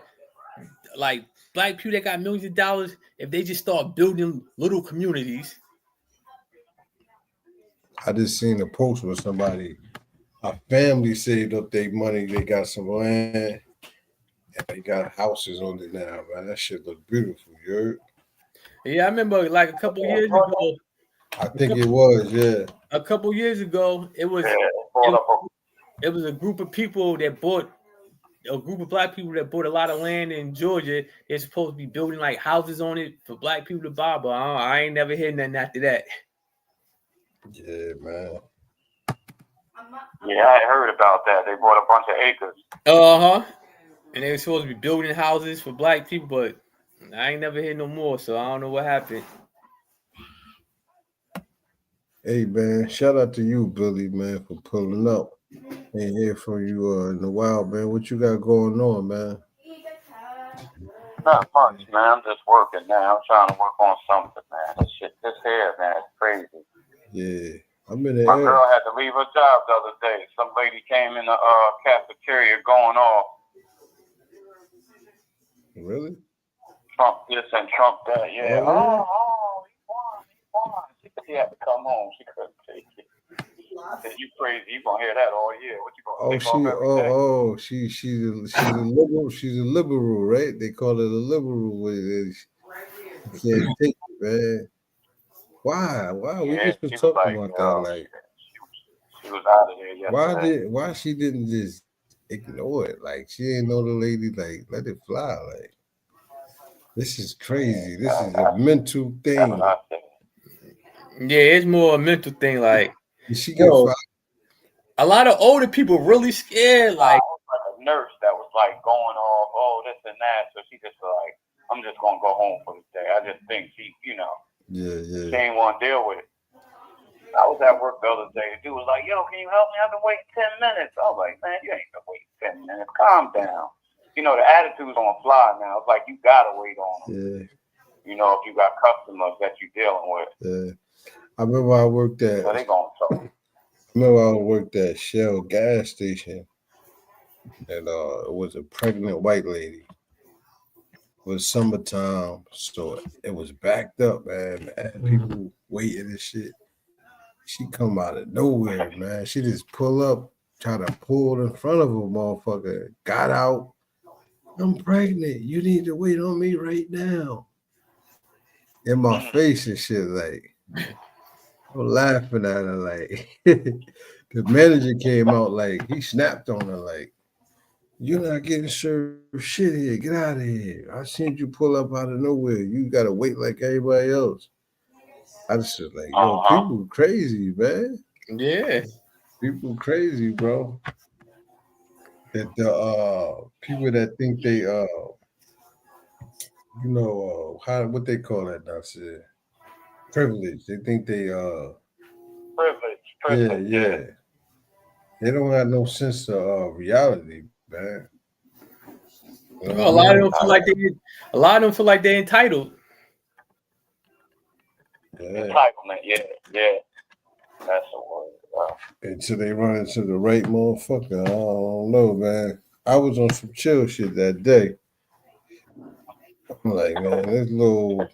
Like black people that got millions of dollars, if they just start building little communities. I just seen a post with somebody, a family saved up their money, they got some land, and they got houses on it now, man. That shit look beautiful, you heard? Yeah, I remember like a couple years ago. I think it was, yeah. A couple years ago, it was a group of people that bought a group of black people that bought a lot of land in Georgia. They're supposed to be building like houses on it for black people to buy, but I ain't never heard nothing after that. Yeah, man. Yeah, I heard about that. They bought a bunch of acres. And they were supposed to be building houses for black people, but I ain't never heard no more, so I don't know what happened. Hey, man, shout out to you, Billy, man, for pulling up. Ain't hear from you in a while, man. What you got going on, man? Not much, man. I'm just working now. I'm trying to work on something, man. This hair, man, is crazy. Yeah, I'm in the My girl had to leave her job the other day. Some lady came in the cafeteria going off. Really? Trump this and Trump that, yeah. Oh, he won. She could She had to come home. She couldn't take it. Said, you crazy? You gonna hear that all year? What you gonna take off every day? She's a liberal, right? They call it a liberal. You can't take it, man. Why? We just been talking about that. Like, she was out of there yesterday. why she didn't just ignore it? Like, she didn't know the lady. Like, let it fly. Like, this is crazy. This is a mental thing. Yeah, it's more a mental thing. Like, did she get fired? A lot of older people really scared. Like, it was like a nurse that was like going off, oh, this and that. So she just like, I'm just gonna go home for the day. I just think she, you know, she ain't want to deal with it. I was at work the other day. The dude was like, yo, can you help me? I've been waiting 10 minutes. I was like, man, you ain't been waiting 10 minutes. Calm down. You know, the attitude's on fly now. It's like you gotta wait on them. Yeah. You know, if you got customers that you're dealing with. Yeah. I remember I worked at. So they gonna talk. I worked at Shell gas station, and it was a pregnant white lady. It was summertime, so it was backed up, man. People waiting and shit. She come out of nowhere, man. She just pull up, try to pull in front of a motherfucker. Got out. I'm pregnant. You need to wait on me right now. In my face and shit, like. I'm laughing at her, like. The manager came out, like, he snapped on her, like, you're not getting served shit here. Get out of here. I seen you pull up out of nowhere. You got to wait like everybody else. I just was like, yo, people crazy, man. Yeah. People crazy, bro. That the people that think they, you know, what they call that, Nasir? Privilege. They think they, Privilege. Yeah. They don't have no sense of reality, man. You know a lot of them feel like they're entitled. Yeah. Entitlement, yeah. That's the word. Wow. Until they run into the right motherfucker. I don't know, man. I was on some chill shit that day. I'm like, man, this little,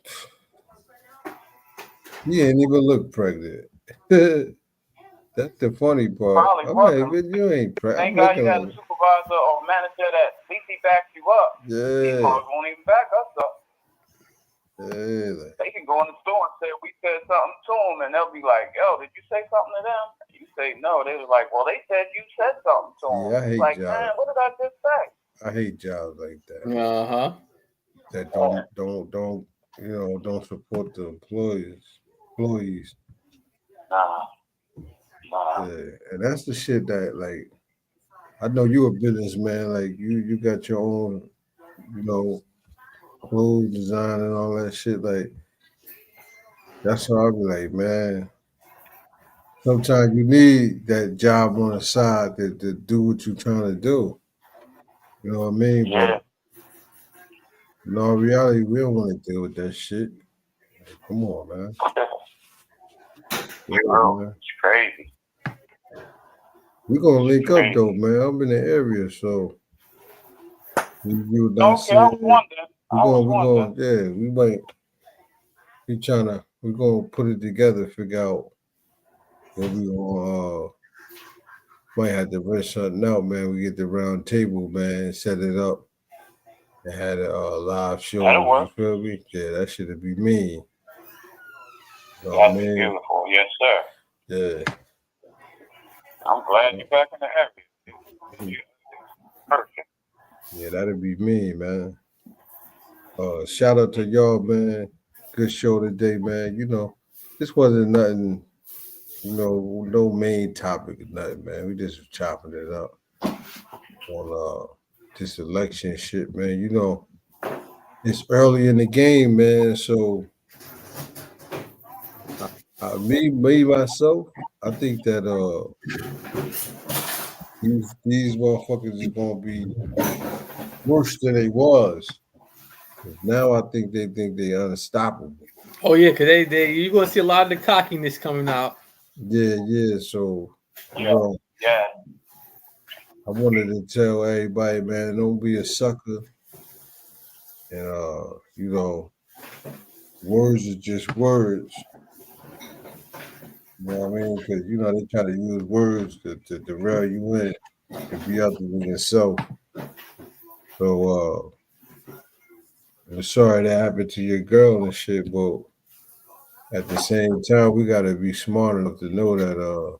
you ain't even look pregnant. That's the funny part. Probably I'm working. like, but you ain't pregnant. Thank God you had a supervisor or manager that at least he backs you up. Yeah. These folks won't even back us up. Yeah. They can go in the store and say, we said something to them, and they'll be like, yo, did you say something to them? You say no. They was like, well, they said you said something to them. Yeah, I hate like, jobs. man, what did I just say? I hate jobs like that. That don't support the employees. Nah. Yeah, and that's the shit that, like, I know you a businessman, like you got your own, you know, clothes design and all that shit. Like, that's how I be like, man. Sometimes you need that job on the side to do what you're trying to do. You know what I mean? Yeah. But in all reality, we don't want to deal with that shit. Like, come on, man. It's crazy. We're gonna link up though, man. I'm in the area, so we were down we're gonna put it together, figure out what we gonna might have to rent something out, man. We get the round table, man, set it up and had a live show. You feel me? Yeah, that should be me. You know what I mean? Beautiful, yes, sir. Yeah. I'm glad you're back in the area. Perfect. Yeah, that'd be me, man. Shout out to y'all, man. Good show today, man. You know, this wasn't nothing, you know, no main topic or nothing, man. We just chopping it up on this election shit, man. You know, it's early in the game, man. So me myself, I think that these motherfuckers is gonna be worse than they was. Now I think they think they're unstoppable. Oh yeah, cause you're gonna see a lot of the cockiness coming out. Yeah. So yeah. I wanted to tell everybody, man, don't be a sucker. And you know, words are just words. You know what I mean? Because you know they try to use words to rail you in and be other than yourself. So I'm sorry that happened to your girl and shit, but at the same time we gotta be smart enough to know that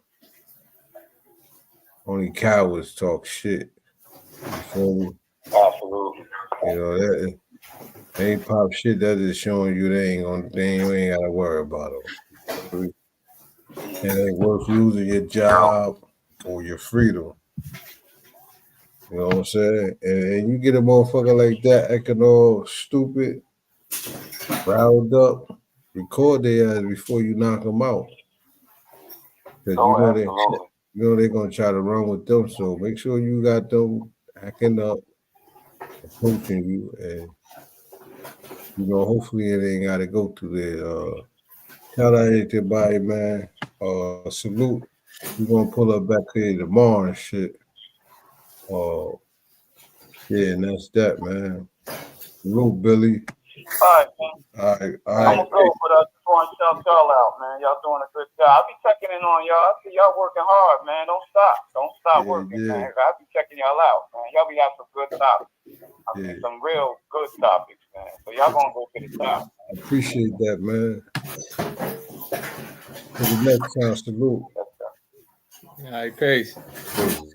only cowards talk shit. You feel me? Absolutely. You know that ain't pop shit. That is showing you you ain't gotta worry about them. It ain't worth losing your job or your freedom. You know what I'm saying? And you get a motherfucker like that acting all stupid, riled up, record their ass before you knock them out. Because you know they're gonna try to run with them. So make sure you got them acting up, approaching you, and you know, hopefully it ain't gotta go through there. Shout out to everybody, man. Salute. We're gonna pull up back here tomorrow and shit. Yeah, and that's that, man. Salute, Billy. All right, man. All right. I'm gonna go, but I just want to shout y'all out, man. Y'all doing a good job. I'll be checking in on y'all. I see y'all working hard, man. Don't stop working, man. I'll be checking y'all out, man. Y'all be having some good topics. I mean, some real good topics, man. So y'all gonna go to the top. I appreciate that, man. Till the next time, salute. All right, peace. Peace.